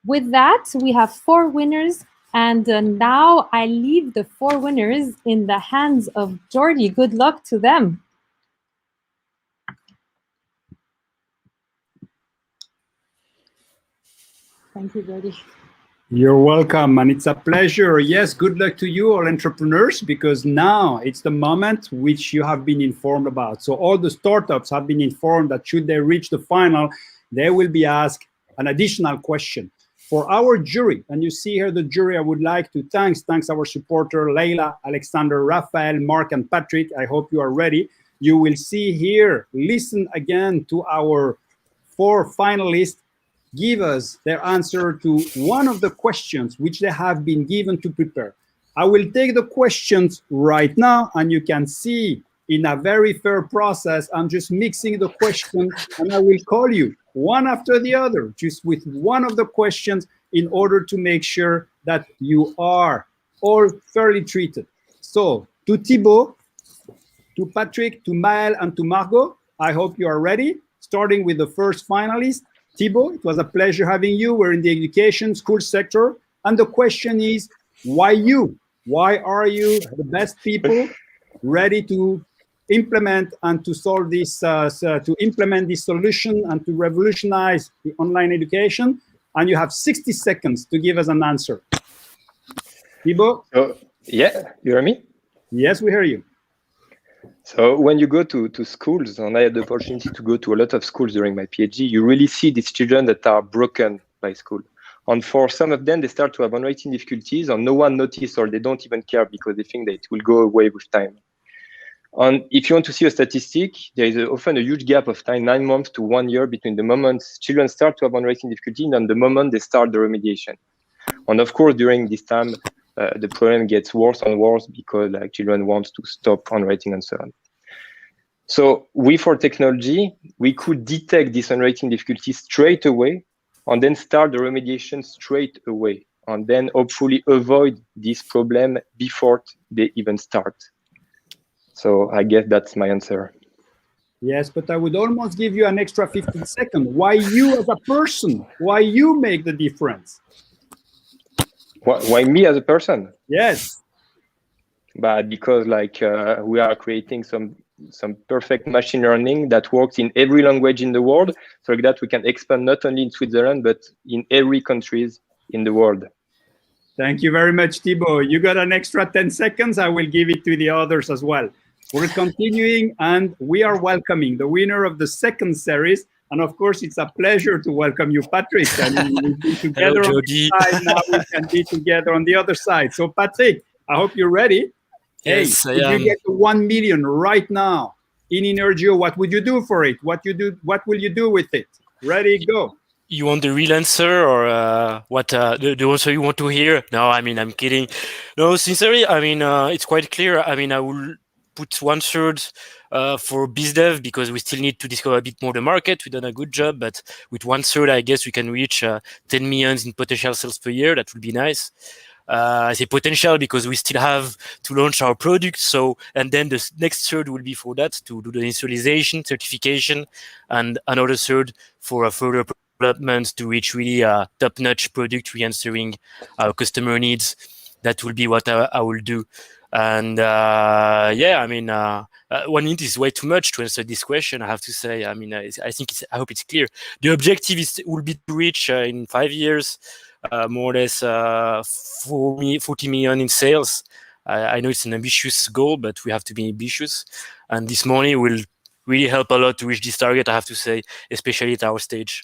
with that, we have 4 winners, and now I leave the 4 winners in the hands of Jordi. Good luck to them. Thank you, Jordi. You're welcome, and it's a pleasure. Yes, good luck to you, all entrepreneurs, because now it's the moment which you have been informed about. So all the startups have been informed that should they reach the final, they will be asked an additional question. For our jury, and you see here the jury, I would like to thank our supporter, Leila, Alexandre, Raphael, Mark, and Patrick. I hope you are ready. You will see here, listen again to our 4 finalists give us their answer to one of the questions which they have been given to prepare. I will take the questions right now, and you can see in a very fair process, I'm just mixing the questions, and I will call you one after the other, just with one of the questions in order to make sure that you are all fairly treated. So, to Thibaut, to Patrick, to Maël, and to Margot, I hope you are ready, starting with the first finalist. Thibaut, it was a pleasure having you. We're in the education school sector. And the question is, why you? Why are you the best people ready to implement and to solve this, to implement this solution and to revolutionize the online education? And you have 60 seconds to give us an answer. Thibaut? Yeah, you hear me? Yes, we hear you. So when you go to schools, and I had the opportunity to go to a lot of schools during my PhD, you really see these children that are broken by school. And for some of them, they start to have handwriting difficulties and no one notices, or they don't even care because they think that it will go away with time. And if you want to see a statistic, there is often a huge gap of time, 9 months to 1 year, between the moment children start to have handwriting difficulty and the moment they start the remediation. And of course, during this time, the problem gets worse and worse because children want to stop handwriting and so on. So for technology, we could detect this handwriting difficulty straight away and then start the remediation straight away, and then hopefully avoid this problem before they even start. So I guess that's my answer. Yes, but I would almost give you an extra 15 seconds. Why you as a person? Why you make the difference? Why me as a person? Yes. But because we are creating some perfect machine learning that works in every language in the world, so that we can expand not only in Switzerland, but in every countries in the world. Thank you very much, Thibaut. You got an extra 10 seconds. I will give it to the others as well. We're continuing, and we are welcoming the winner of the second series. And of course, it's a pleasure to welcome you, Patrick. I mean, we've been together on this side, now we can be together on the other side. So, Patrick, I hope you're ready. Yes, hey, if you get to 1 million right now in Energio, what would you do for it? What will you do with it? Ready, go. You want the real answer, or what the answer you want to hear? No, I mean, I'm kidding. No, sincerely, I mean, it's quite clear. I mean, I will put 1/3 for BizDev because we still need to discover a bit more the market. We've done a good job, but with 1/3, I guess we can reach 10 million in potential sales per year. That would be nice. I say potential because we still have to launch our product. So, and then the next third will be for that to do the installation, certification, and another third for a further development to reach really a top-notch product, re-answering our customer needs. That will be what I will do. And yeah, I mean, 1 minute is way too much to answer this question, I have to say. I mean, I hope it's clear. The objective will be to reach in 5 years, more or less 40 million in sales. I know it's an ambitious goal, but we have to be ambitious. And this money will really help a lot to reach this target, I have to say, especially at our stage.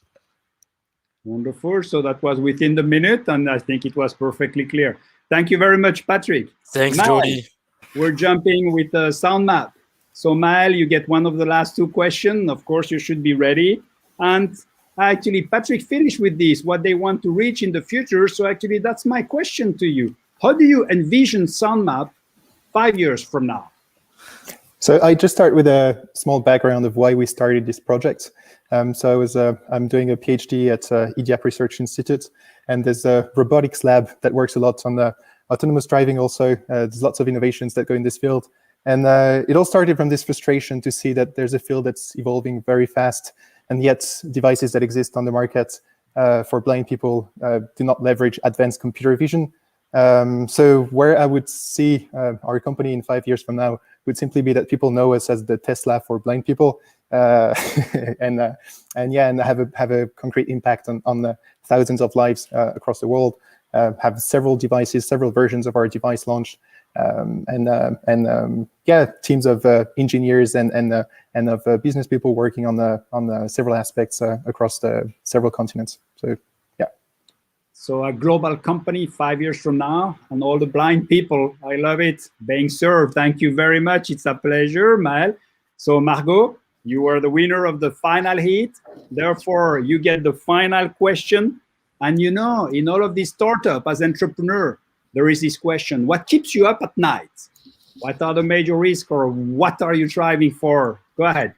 Wonderful. So that was within the minute, and I think it was perfectly clear. Thank you very much, Patrick. Thanks, Maël, Jordi. We're jumping with the sound map. So Maël, you get one of the last two questions. Of course, you should be ready. And actually Patrick finished with this, what they want to reach in the future. So actually that's my question to you. How do you envision SoundMap 5 years from now? So I just start with a small background of why we started this project. So I'm doing a PhD at EDIAP Research Institute, and there's a robotics lab that works a lot on the autonomous driving also. There's lots of innovations that go in this field. And it all started from this frustration to see that there's a field that's evolving very fast, and yet devices that exist on the market for blind people do not leverage advanced computer vision. So where I would see our company in 5 years from now would simply be that people know us as the Tesla for blind people, and have a concrete impact on the thousands of lives across the world. Have several devices, several versions of our device launched, teams of engineers and of business people working on the several aspects across the several continents. So yeah. So a global company 5 years from now, and all the blind people, I love it, being served. Thank you very much. It's a pleasure, Maël. So Margot, you are the winner of the final heat. Therefore, you get the final question. And you know, in all of this startup as entrepreneur, there is this question: what keeps you up at night? What are the major risks, or what are you striving for? Go ahead.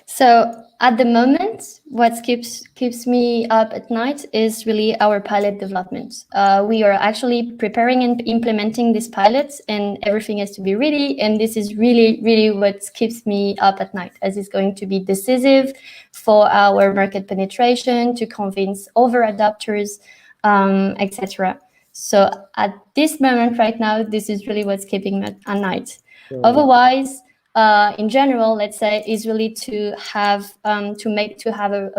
So at the moment, what keeps me up at night is really our pilot development. We are actually preparing and implementing these pilots, and everything has to be ready. And this is really, really what keeps me up at night, as it's going to be decisive for our market penetration, to convince other adopters, etc. So at this moment right now, this is really what's keeping me at night. Sure. Otherwise, in general, let's say, is really to have a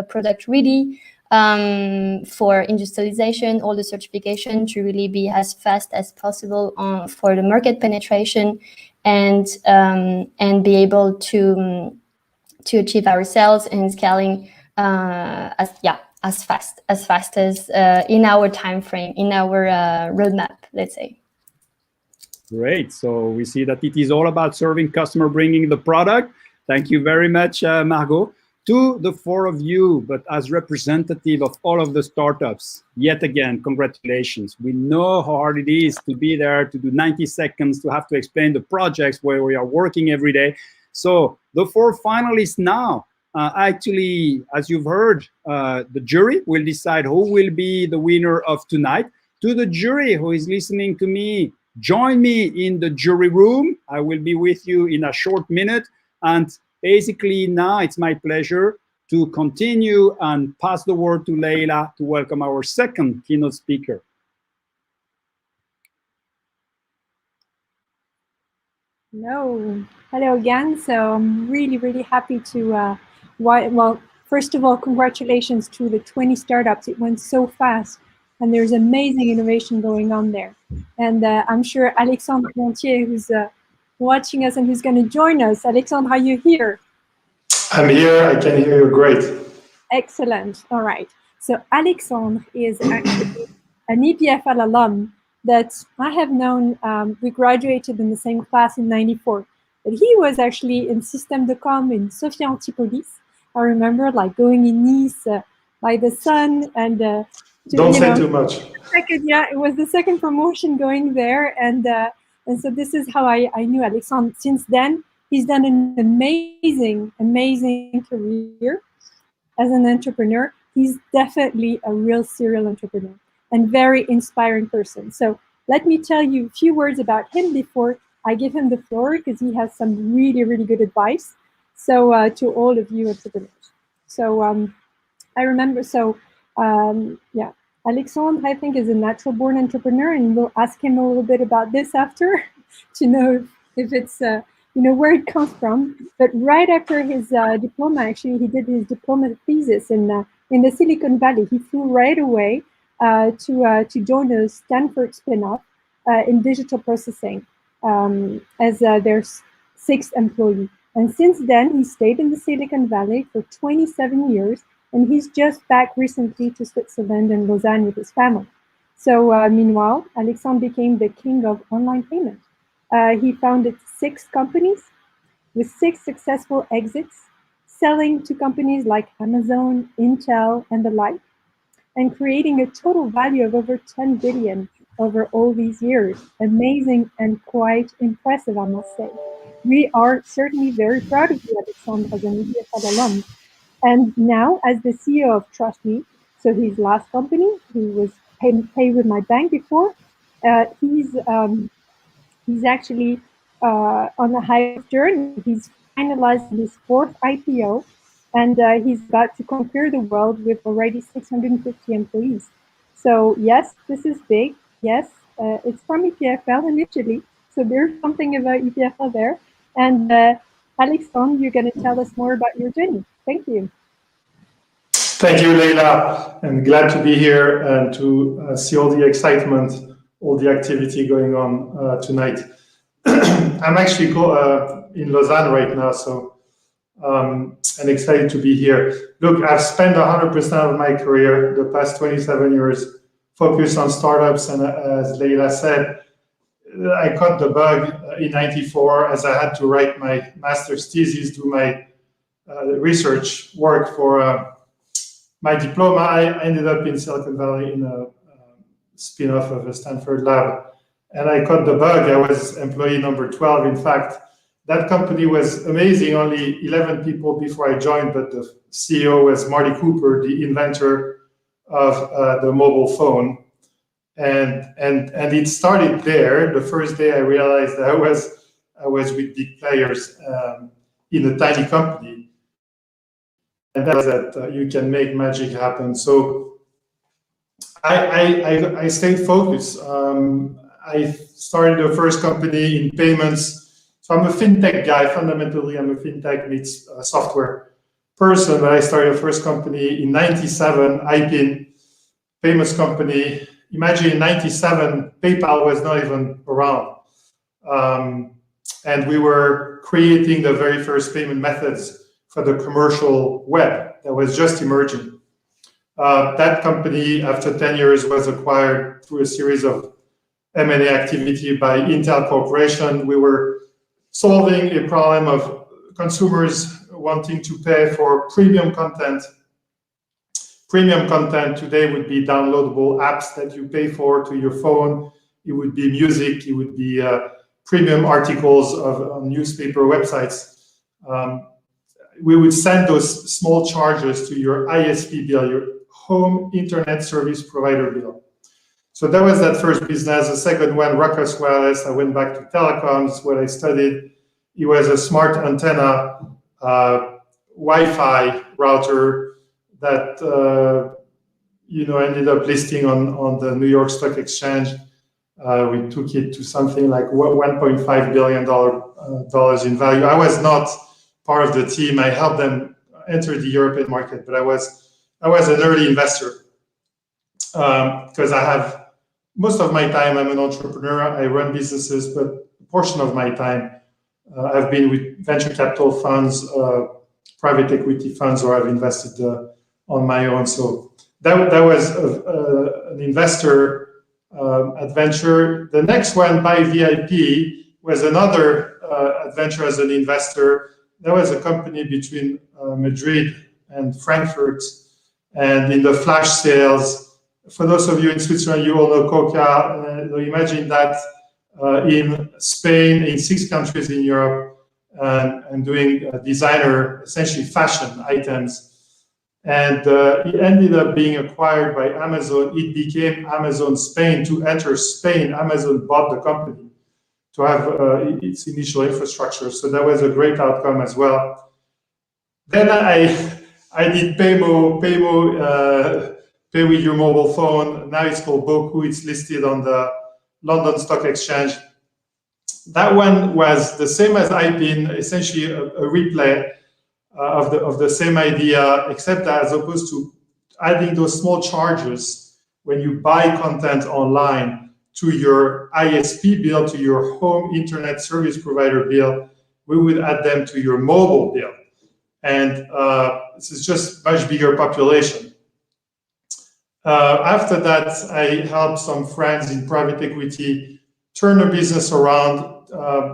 product ready for industrialization, all the certification, to really be as fast as possible for the market penetration, and be able to achieve our sales and scaling as fast as in our time frame, in our roadmap, let's say. Great. So we see that it is all about serving customer, bringing the product. Thank you very much, Margot. To the four of you, but as representative of all of the startups, yet again, congratulations. We know how hard it is to be there, to do 90 seconds, to have to explain the projects where we are working every day. So the four finalists now, actually, as you've heard, the jury will decide who will be the winner of tonight. To the jury who is listening to me, join me in the jury room. I will be with you in a short minute. And basically now it's my pleasure to continue and pass the word to Leila to welcome our second keynote speaker. Hello again. So I'm really, really happy to, well, first of all, congratulations to the 20 startups. It went so fast. And there's amazing innovation going on there. And I'm sure Alexandre Gonthier, who's watching us and who's going to join us. Alexandre, are you here? I'm here. I can hear you great. Excellent. All right. So Alexandre is actually an EPFL alum that I have known. We graduated in the same class in '94. But he was actually in Système de Com in Sophia Antipolis. I remember like going in Nice by the sun and don't say too much. It was the second promotion going there, and so this is how I knew Alexandre. Since then, he's done an amazing career as an entrepreneur. He's definitely a real serial entrepreneur and very inspiring person. So let me tell you a few words about him before I give him the floor, because he has some really, really good advice. So to all of you entrepreneurs. So I remember, Alexandre, I think, is a natural-born entrepreneur, and we'll ask him a little bit about this after to know if it's, where it comes from. But right after his diploma, actually, he did his diploma thesis in the Silicon Valley. He flew right away to join a Stanford spin-off in digital processing as their sixth employee. And since then, he stayed in the Silicon Valley for 27 years. And he's just back recently to Switzerland and Lausanne with his family. So meanwhile, Alexandre became the king of online payment. He founded 6 companies with 6 successful exits, selling to companies like Amazon, Intel, and the like, and creating a total value of over 10 billion over all these years. Amazing and quite impressive, I must say. We are certainly very proud of you, Alexandre, as an EPFL alum. And now, as the CEO of Trust Me, so his last company, he was paid with my bank before, he's actually on a high journey. He's finalized his 4th IPO, and he's about to conquer the world with already 650 employees. So yes, this is big. Yes, it's from EPFL initially, so there's something about EPFL there. And Alexandre, you're going to tell us more about your journey. Thank you. Thank you, Leila, and glad to be here and to see all the excitement, all the activity going on tonight. I'm actually in Lausanne right now, so I'm excited to be here. Look, I've spent 100% of my career, the past 27 years, focused on startups, and as Leila said, I caught the bug in '94 as I had to write my master's thesis, do my research work for my diploma. I ended up in Silicon Valley in a spin-off of a Stanford lab, and I caught the bug. I was employee number 12. In fact, that company was amazing, only 11 people before I joined, but the CEO was Marty Cooper, the inventor of the mobile phone. And it started there. The first day I realized that I was with big players in a tiny company, and that's that you can make magic happen. So I stayed focused. I started the first company in payments. So I'm a fintech guy. Fundamentally, I'm a fintech meets software person. But I started the first company in '97, IPIN, payments company. Imagine in '97, PayPal was not even around. And we were creating the very first payment methods for the commercial web that was just emerging. That company, after 10 years, was acquired through a series of M&A activity by Intel Corporation. We were solving a problem of consumers wanting to pay for premium content. Premium content today would be downloadable apps that you pay for to your phone. It would be music. It would be premium articles on newspaper websites. We would send those small charges to your ISP bill, your home internet service provider bill. So that was that first business. The second one, Ruckus Wireless. I went back to telecoms, what I studied. It was a smart antenna Wi-Fi router that ended up listing on the New York Stock Exchange. We took it to something like $1.5 billion in value. I was not part of the team. I helped them enter the European market, but I was an early investor because I have most of my time. I'm an entrepreneur. I run businesses, but a portion of my time I've been with venture capital funds, private equity funds, or I've invested on my own. So that was an investor adventure. The next one, Buy VIP, was another adventure as an investor. That was a company between Madrid and Frankfurt, and in the flash sales. For those of you in Switzerland, you all know Coca. Imagine that in Spain, in 6 countries in Europe, and doing designer, essentially fashion items. And it ended up being acquired by Amazon. It became Amazon Spain. To enter Spain, Amazon bought the company to have its initial infrastructure. So that was a great outcome as well. Then I did Paymo, pay with your mobile phone. Now it's called Boku. It's listed on the London Stock Exchange. That one was the same as IPIN, essentially a replay of the same idea, except that as opposed to adding those small charges when you buy content online to your ISP bill, to your home internet service provider bill, we would add them to your mobile bill. And this is just much bigger population. After that, I helped some friends in private equity turn a business around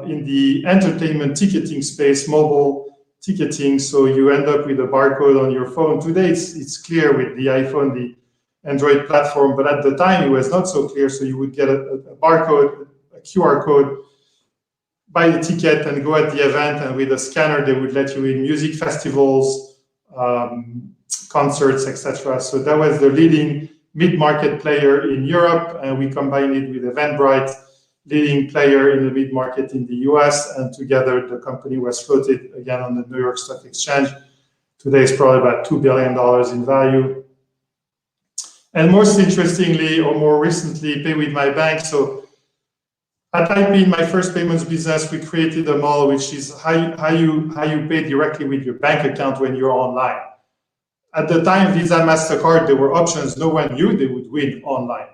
in the entertainment ticketing space, mobile ticketing, so you end up with a barcode on your phone. Today it's clear with the iPhone, the Android platform, but at the time it was not so clear, so you would get a barcode, a QR code, buy the ticket and go at the event, and with a scanner they would let you in music festivals, concerts, etc. So that was the leading mid-market player in Europe, and we combined it with Eventbrite, leading player in the mid-market in the US, and together the company was floated again on the New York Stock Exchange. Today it's probably about $2 billion in value. And most interestingly, or more recently, Pay with My Bank. So at IP, my first payments business, we created a model which is how you pay directly with your bank account when you're online. At the time, Visa and MasterCard, there were options. No one knew they would win online.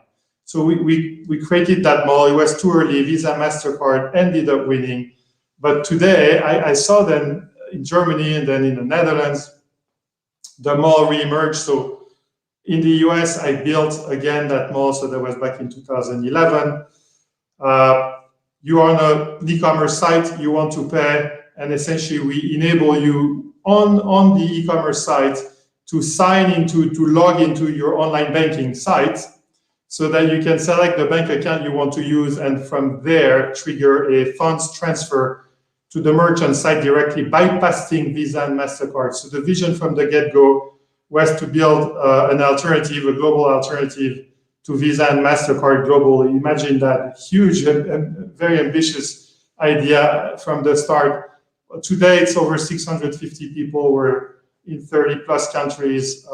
So we created that model. It was too early. Visa and MasterCard ended up winning. But today, I saw them in Germany and then in the Netherlands, the model reemerged. So in the US, I built again that model. So that was back in 2011. You are on an e-commerce site, you want to pay, and essentially we enable you on the e-commerce site to sign into, to log into your online banking site so that you can select the bank account you want to use, and from there trigger a funds transfer to the merchant site directly, bypassing Visa and MasterCard. So the vision from the get-go was to build an alternative, a global alternative to Visa and MasterCard globally. Imagine that huge and very ambitious idea from the start. Today, it's over 650 people. We're in 30 plus countries,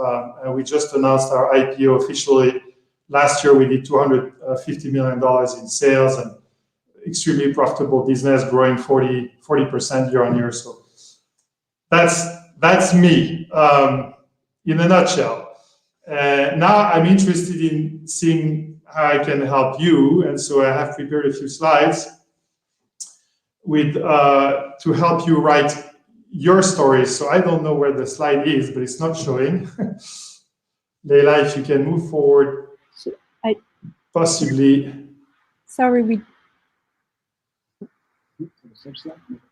and we just announced our IPO officially. Last year, we did $250 million in sales, and extremely profitable business, growing 40% year on year. So that's me in a nutshell. Now I'm interested in seeing how I can help you, and so I have prepared a few slides with to help you write your stories. So I don't know where the slide is, but it's not showing. Leila, if you can move forward, possibly. Sorry,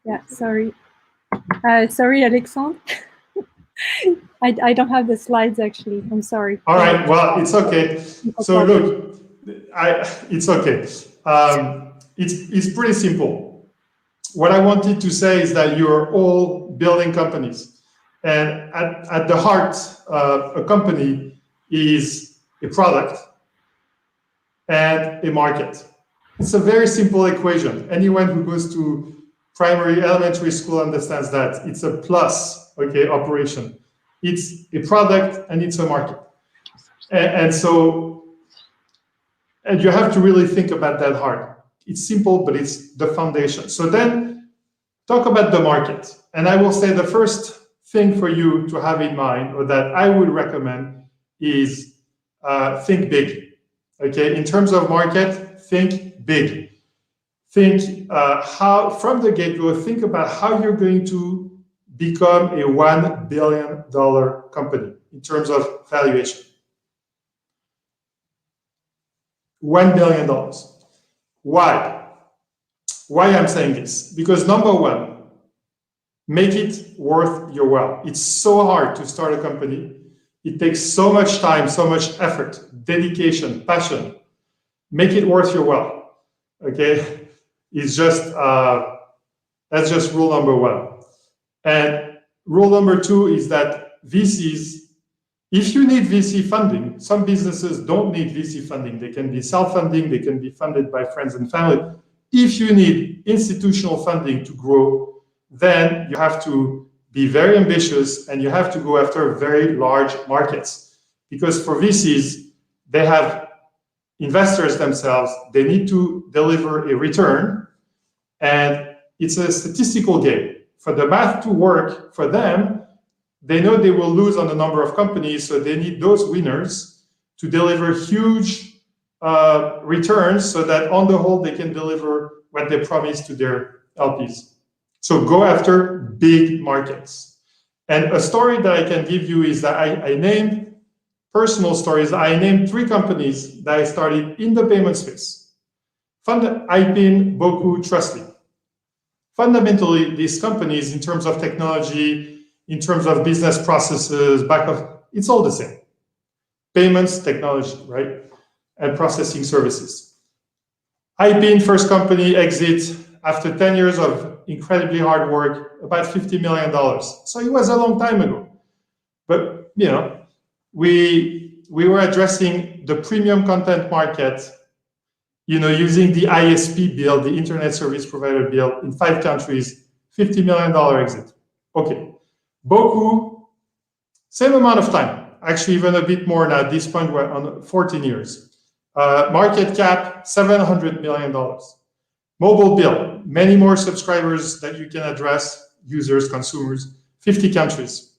yeah, sorry. Sorry, Alexandre. I don't have the slides actually. I'm sorry. All right. Well, it's okay. So look, it's okay. It's pretty simple. What I wanted to say is that you're all building companies, and at the heart, a company is a product and a market. It's a very simple equation. Anyone who goes to primary elementary school understands that. It's a plus, okay, operation. It's a product and it's a market. And so you have to really think about that hard. It's simple, but it's the foundation. So then talk about the market. And I will say the first thing for you to have in mind, or that I would recommend, is think big. Okay, in terms of market, think big. Think how, from the get-go, think about how you're going to become a $1 billion company in terms of valuation. $1 billion. Why? Why I'm saying this? Because number one, make it worth your while. It's so hard to start a company. It takes so much time, so much effort, dedication, passion. Make it worth your while. Okay? It's just, that's just rule number one. And rule number two is that VCs, if you need VC funding, some businesses don't need VC funding. They can be self-funding, they can be funded by friends and family. If you need institutional funding to grow, then you have to be very ambitious and you have to go after very large markets. Because for VCs, they have investors themselves, they need to deliver a return, and it's a statistical game. For the math to work for them, they know they will lose on the number of companies, so they need those winners to deliver huge returns so that on the whole, they can deliver what they promise to their LPs. So go after big markets. And a story that I can give you is that I named personal stories. I named 3 companies that I started in the payment space. Fund, IPIN, Boku, Trustly. fundamentally, these companies, in terms of technology, in terms of business processes, it's all the same. Payments, technology, right? And processing services. IBM, first company, exit after 10 years of incredibly hard work, about $50 million. So it was a long time ago. But, you know, we were addressing the premium content market, you know, using the ISP bill, the Internet Service Provider bill, in 5 countries, $50 million exit. Okay. Boku, same amount of time, actually even a bit more now. At this point, we're on 14 years. Market cap, $700 million. Mobile bill, many more subscribers that you can address, users, consumers, 50 countries.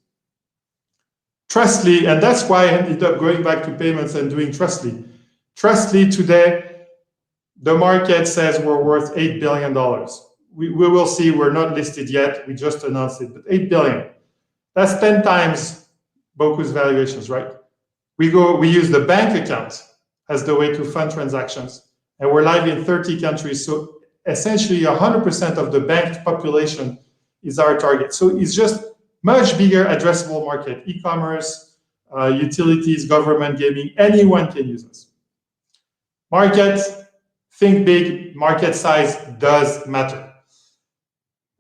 Trustly, and that's why I ended up going back to payments and doing Trustly. Trustly today, the market says we're worth $8 billion. We will see, we're not listed yet, we just announced it, but $8 billion. That's 10 times Boku's valuations, right? We use the bank account as the way to fund transactions, and we're live in 30 countries. So essentially 100% of the banked population is our target. So it's just much bigger addressable market, e-commerce, utilities, government, gaming, anyone can use us. Market, think big, market size does matter.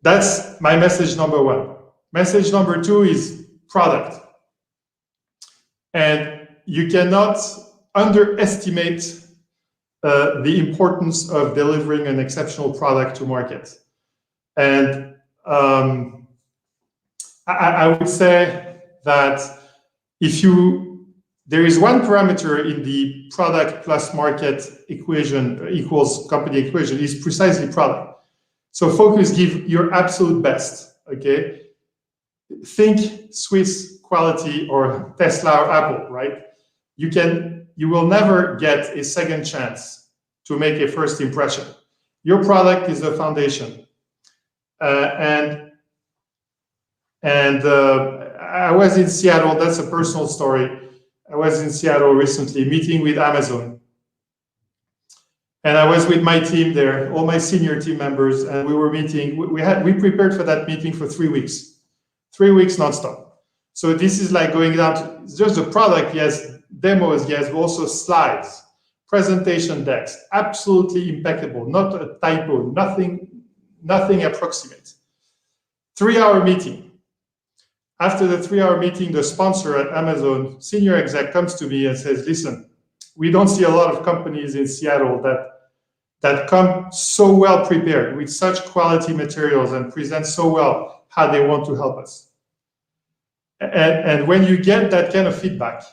That's my message number 1. Message number 2 is product. And you cannot underestimate the importance of delivering an exceptional product to market. And I would say that there is one parameter in the product plus market equation equals company equation is precisely product. So focus, give your absolute best, okay? Think Swiss quality or Tesla or Apple, right? You will never get a second chance to make a first impression. Your product is the foundation. And I was in Seattle, that's a personal story. I was in Seattle recently meeting with Amazon. And I was with my team there, all my senior team members, and we were meeting. We prepared for that meeting for 3 weeks. 3 weeks nonstop. So this is like going down to, it's just a product, yes, demos, yes, but also slides, presentation decks, absolutely impeccable, not a typo, nothing approximate. 3-hour meeting. After the 3-hour meeting, the sponsor at Amazon, senior exec, comes to me and says, listen, we don't see a lot of companies in Seattle that come so well prepared with such quality materials and present so well how they want to help us. And when you get that kind of feedback,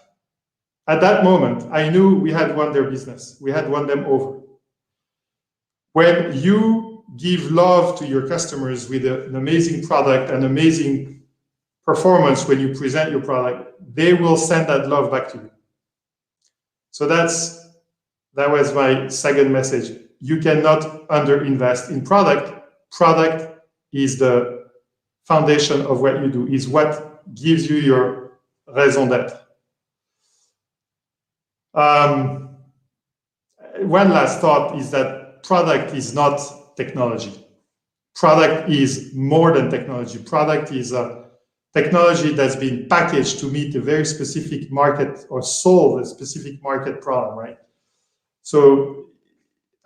at that moment, I knew we had won their business. We had won them over. When you give love to your customers with an amazing product, an amazing performance when you present your product, they will send that love back to you. So that was my second message. You cannot underinvest in product. Product is the foundation of what you do, is what gives you your raison d'être. One last thought is that product is not technology. Product is more than technology. Product is a technology that's been packaged to meet a very specific market or solve a specific market problem, right? So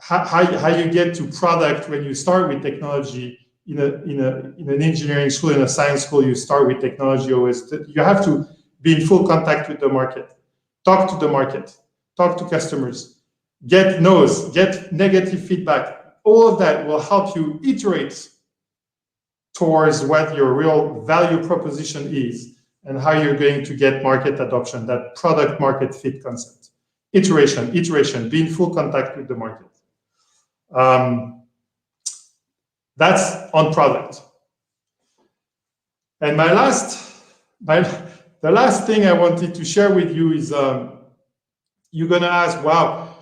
how you get to product when you start with technology in an engineering school, in a science school, you start with technology always. You have to be in full contact with the market. Talk to the market, talk to customers, get no's, get negative feedback. All of that will help you iterate towards what your real value proposition is and how you're going to get market adoption, that product market fit concept. Iteration, be in full contact with the market. That's on product. And the last thing I wanted to share with you is, you're gonna ask, wow,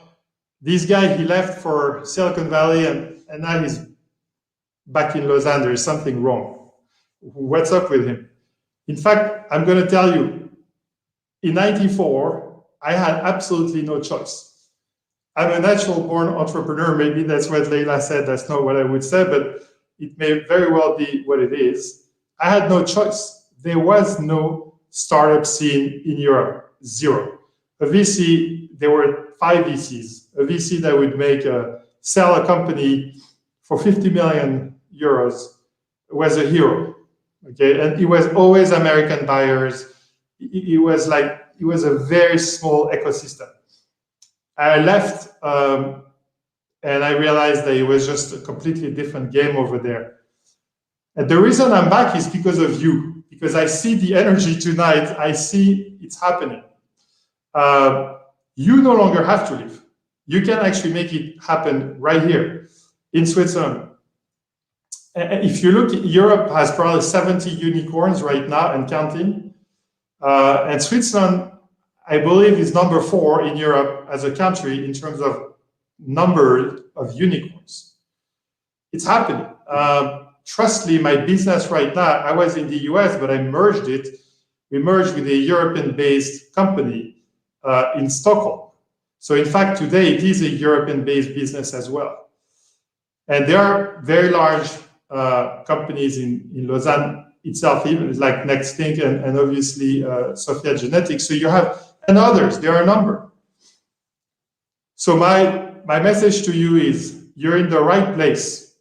this guy, he left for Silicon Valley and now he's back in Lausanne, there is something wrong. What's up with him? In fact, I'm gonna tell you, in '94, I had absolutely no choice. I'm a natural born entrepreneur, maybe that's what Leila said, that's not what I would say, but it may very well be what it is. I had no choice. There was no startup scene in Europe, zero. A VC, there were 5 VCs. A VC that would sell a company for 50 million euros was a hero, okay? And it was always American buyers. It was a very small ecosystem. I left and I realized that it was just a completely different game over there. And the reason I'm back is because of you, because I see the energy tonight. I see it's happening. You no longer have to leave. You can actually make it happen right here in Switzerland. If you look, Europe has probably 70 unicorns right now and counting. And Switzerland, I believe, is number 4 in Europe as a country in terms of number of unicorns. It's happening. Trust me, my business right now, I was in the US, but I merged it. We merged with a European-based company in Stockholm. So in fact, today it is a European-based business as well. And there are very large companies in Lausanne itself, even like Nextthink and obviously Sophia Genetics. So you have, and others, there are a number. So my message to you is, you're in the right place.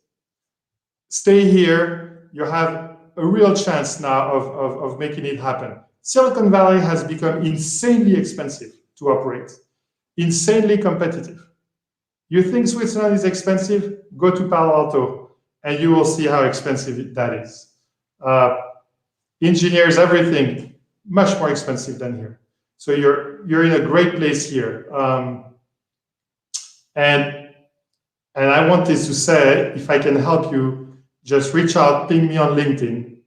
Stay here. You have a real chance now of making it happen. Silicon Valley has become insanely expensive to operate, insanely competitive. You think Switzerland is expensive? Go to Palo Alto and you will see how expensive that is. Engineers, everything, much more expensive than here. So you're in a great place here. And I wanted to say, if I can help you, just reach out, ping me on LinkedIn,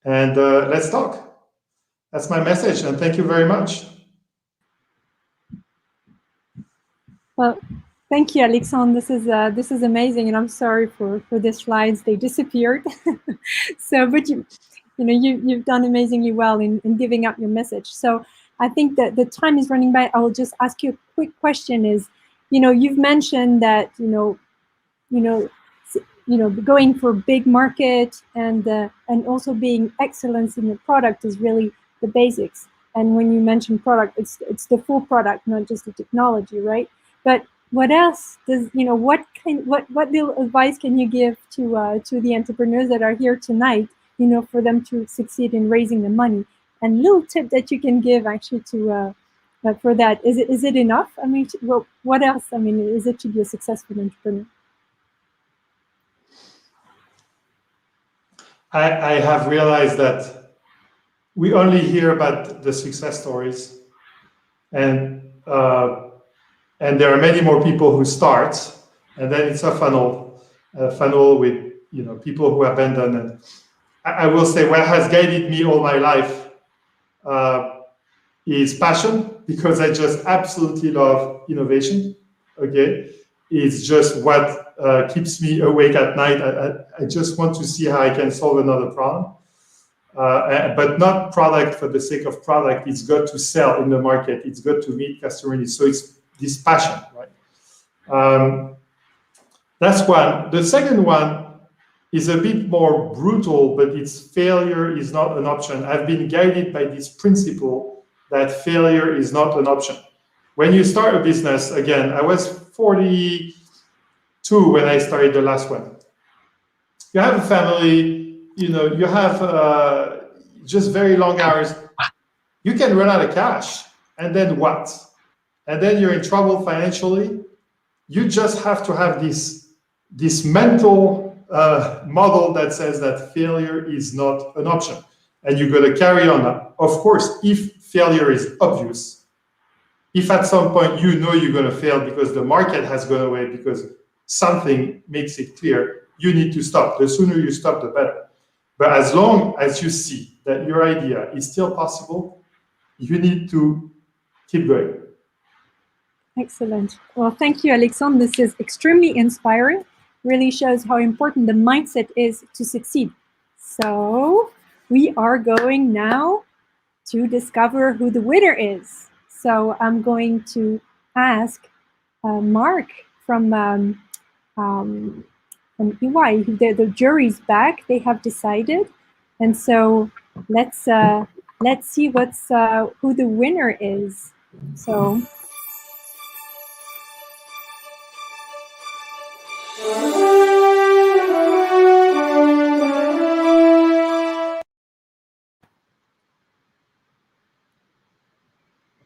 and let's talk. That's my message, and thank you very much. Well, thank you, Alexandre. This is amazing, and I'm sorry for the slides; they disappeared. So, but you've done amazingly well in giving up your message. So I think that the time is running by. I will just ask you a quick question: is you've mentioned that going for big market and also being excellence in the product is really the basics. And when you mention product, it's the full product, not just the technology, right? But what else does what little advice can you give to the entrepreneurs that are here tonight, for them to succeed in raising the money? And little tip that you can give actually to for that, is it enough? I mean, what else? I mean, is it to be a successful entrepreneur? I have realized that we only hear about the success stories, and there are many more people who start, and then it's a funnel with people who abandon. And I will say, what has guided me all my life is passion, because I just absolutely love innovation. Okay, it's just what keeps me awake at night. I just want to see how I can solve another problem, but not product for the sake of product. It's got to sell in the market. It's got to meet customer needs. So it's this passion, right? That's one. The second one is a bit more brutal, but it's failure is not an option. I've been guided by this principle that failure is not an option. When you start a business, again, I was 42 when I started the last one. You have a family, you have just very long hours. You can run out of cash, and then what? And then you're in trouble financially. You just have to have this mental model that says that failure is not an option, and you got to carry on that. Of course, if failure is obvious, if at some point you're going to fail because the market has gone away, because something makes it clear, you need to stop. The sooner you stop, the better. But as long as you see that your idea is still possible, you need to keep going. Excellent. Well, thank you, Alexandre. This is extremely inspiring. Really shows how important the mindset is to succeed. So we are going now to discover who the winner is. So I'm going to ask Mark from EY. The jury's back. They have decided, and so let's see who the winner is. So.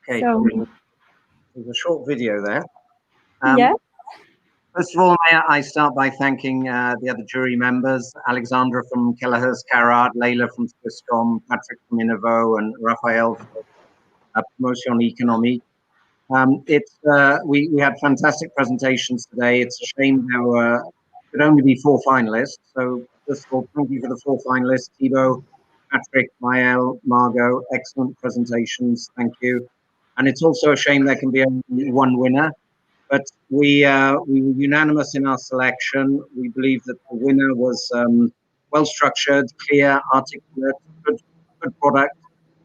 Okay, So, there's a short video there. Yes. First of all, may I start by thanking the other jury members, Alexandre from Kelleher's Carrad, Leila from Swisscom, Patrick from Innovo, and Raphael for Promotion Économique. We had fantastic presentations today. It's a shame there could only be 4 finalists. So first of all, thank you for the 4 finalists, Thibaut, Patrick, Maël, Margot, excellent presentations, thank you. And it's also a shame there can be only 1 winner. But we were unanimous in our selection. We believe that the winner was well structured, clear, articulate, good product,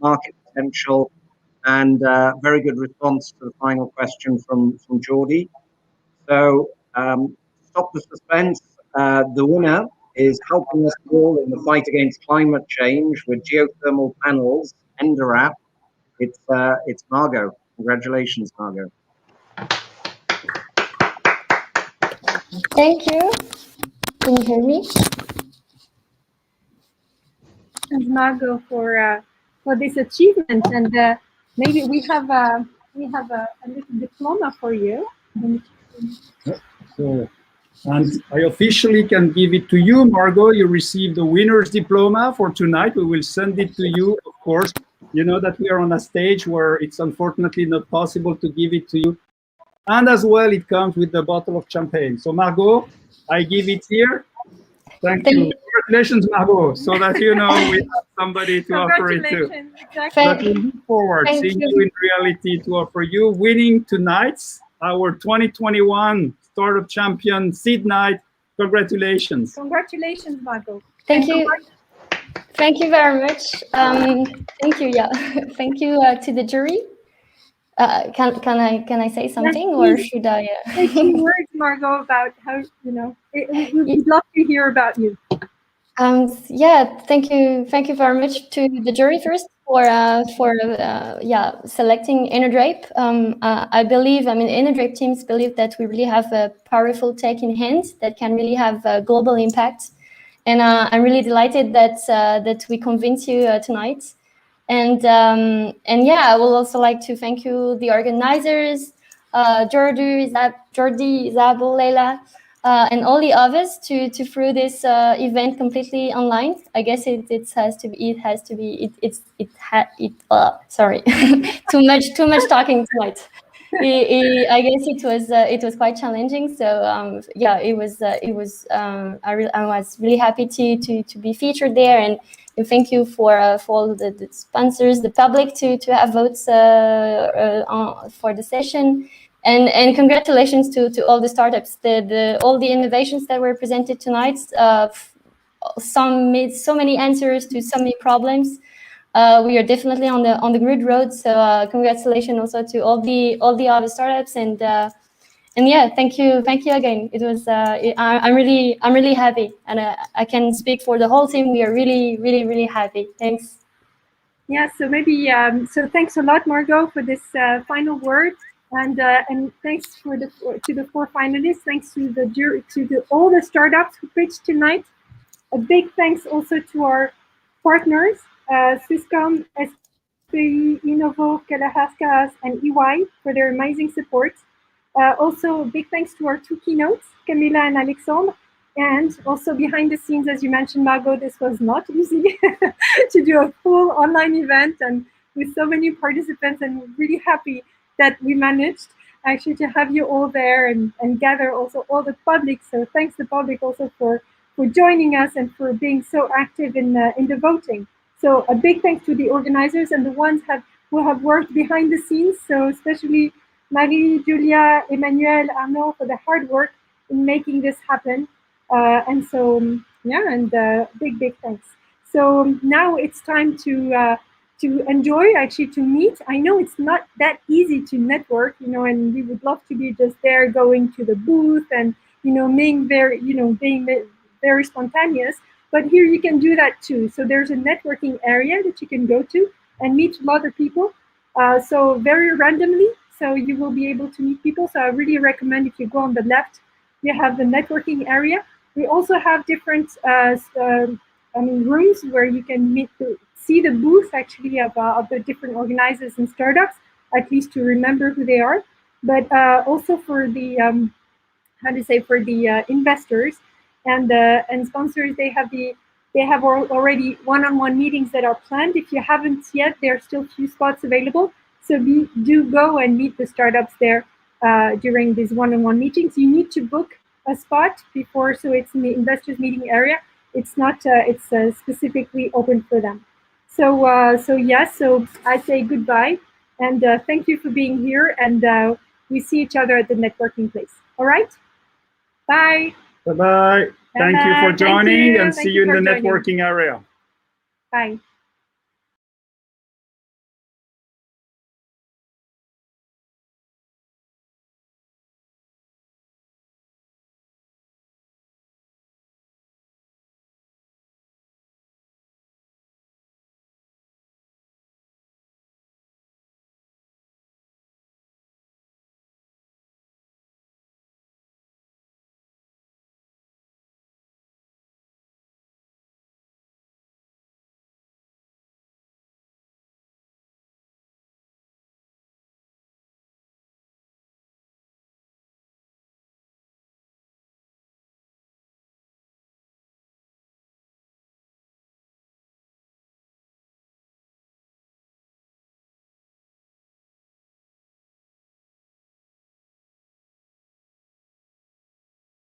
market potential, and very good response to the final question from Geordie. So stop the suspense. The winner is helping us all in the fight against climate change with geothermal panels, Enderap. It's Margot. Congratulations, Margot. Thank you. Can you hear me? And Margot for this achievement, and maybe we have a little diploma for you. So, and I officially can give it to you, Margot. You received the winner's diploma for tonight. We will send it to you, of course. You know that we are on a stage where it's unfortunately not possible to give it to you. And as well, it comes with the bottle of champagne. So Margot, I give it here. Thank you. Congratulations, Margot, so that you know we have somebody to offer it to. Exactly. But we look forward seeing you in reality to offer you winning tonight's our 2021 Startup Champion Seed Night. Congratulations. Congratulations, Margot. Thank you. Thank you very much. Thank you. Yeah. Thank you to the jury. Can I say something, yes, or should I? Say 2 words, Margot, about how we'd love to hear about you. Yeah, thank you very much to the jury first for selecting Enerdrape. I believe, Enerdrape teams believe that we really have a powerful tech in hand that can really have a global impact, and I'm really delighted that we convince you tonight. And yeah, I will also like to thank you, the organizers, Jordi, Isabel, Leila, and all the others to through this event completely online. I guess sorry, too much talking tonight. I guess it was quite challenging. So yeah, I was really happy to be featured there, and thank you for all the sponsors, the public to have votes for the session, and congratulations to all the startups, all the innovations that were presented tonight. Some made so many answers to so many problems. We are definitely on the good road. So congratulations also to all the other startups, and yeah, thank you again. It was I'm really happy, and I can speak for the whole team. We are really happy. Thanks. Yeah, so maybe so thanks a lot, Margot, for this final word, and thanks to the 4 finalists. Thanks to the jury, all the startups who pitched tonight. A big thanks also to our partners, Swisscom, SPI, Innovo, Kelleher, and EY for their amazing support. Also, a big thanks to our 2 keynotes, Kamila and Alexandre. And also behind the scenes, as you mentioned, Margot, this was not easy to do a full online event and with so many participants, and we're really happy that we managed actually to have you all there and gather also all the public. So thanks the public also for joining us and for being so active in the voting. So a big thanks to the organizers and the ones who have worked behind the scenes. So especially Marie, Julia, Emmanuel, Arnaud for the hard work in making this happen. And so, yeah, and big thanks. So now it's time to enjoy, actually to meet. I know it's not that easy to network, and we would love to be just there going to the booth and, being very spontaneous. But here you can do that too. So there's a networking area that you can go to and meet other people. So very randomly, so you will be able to meet people. So I really recommend, if you go on the left, you have the networking area. We also have different rooms where you can see the booth actually of the different organizers and startups, at least to remember who they are. But also for the for the investors and sponsors, they have already one-on-one meetings that are planned. If you haven't yet, there are still a few spots available. So do go and meet the startups there during these one-on-one meetings. You need to book a spot before, so it's in the investors meeting area. It's not. It's specifically open for them. So yes. So I say goodbye and thank you for being here. And we see each other at the networking place. All right. Bye. Bye-bye. Thank you for joining, and see you in the networking area. Bye.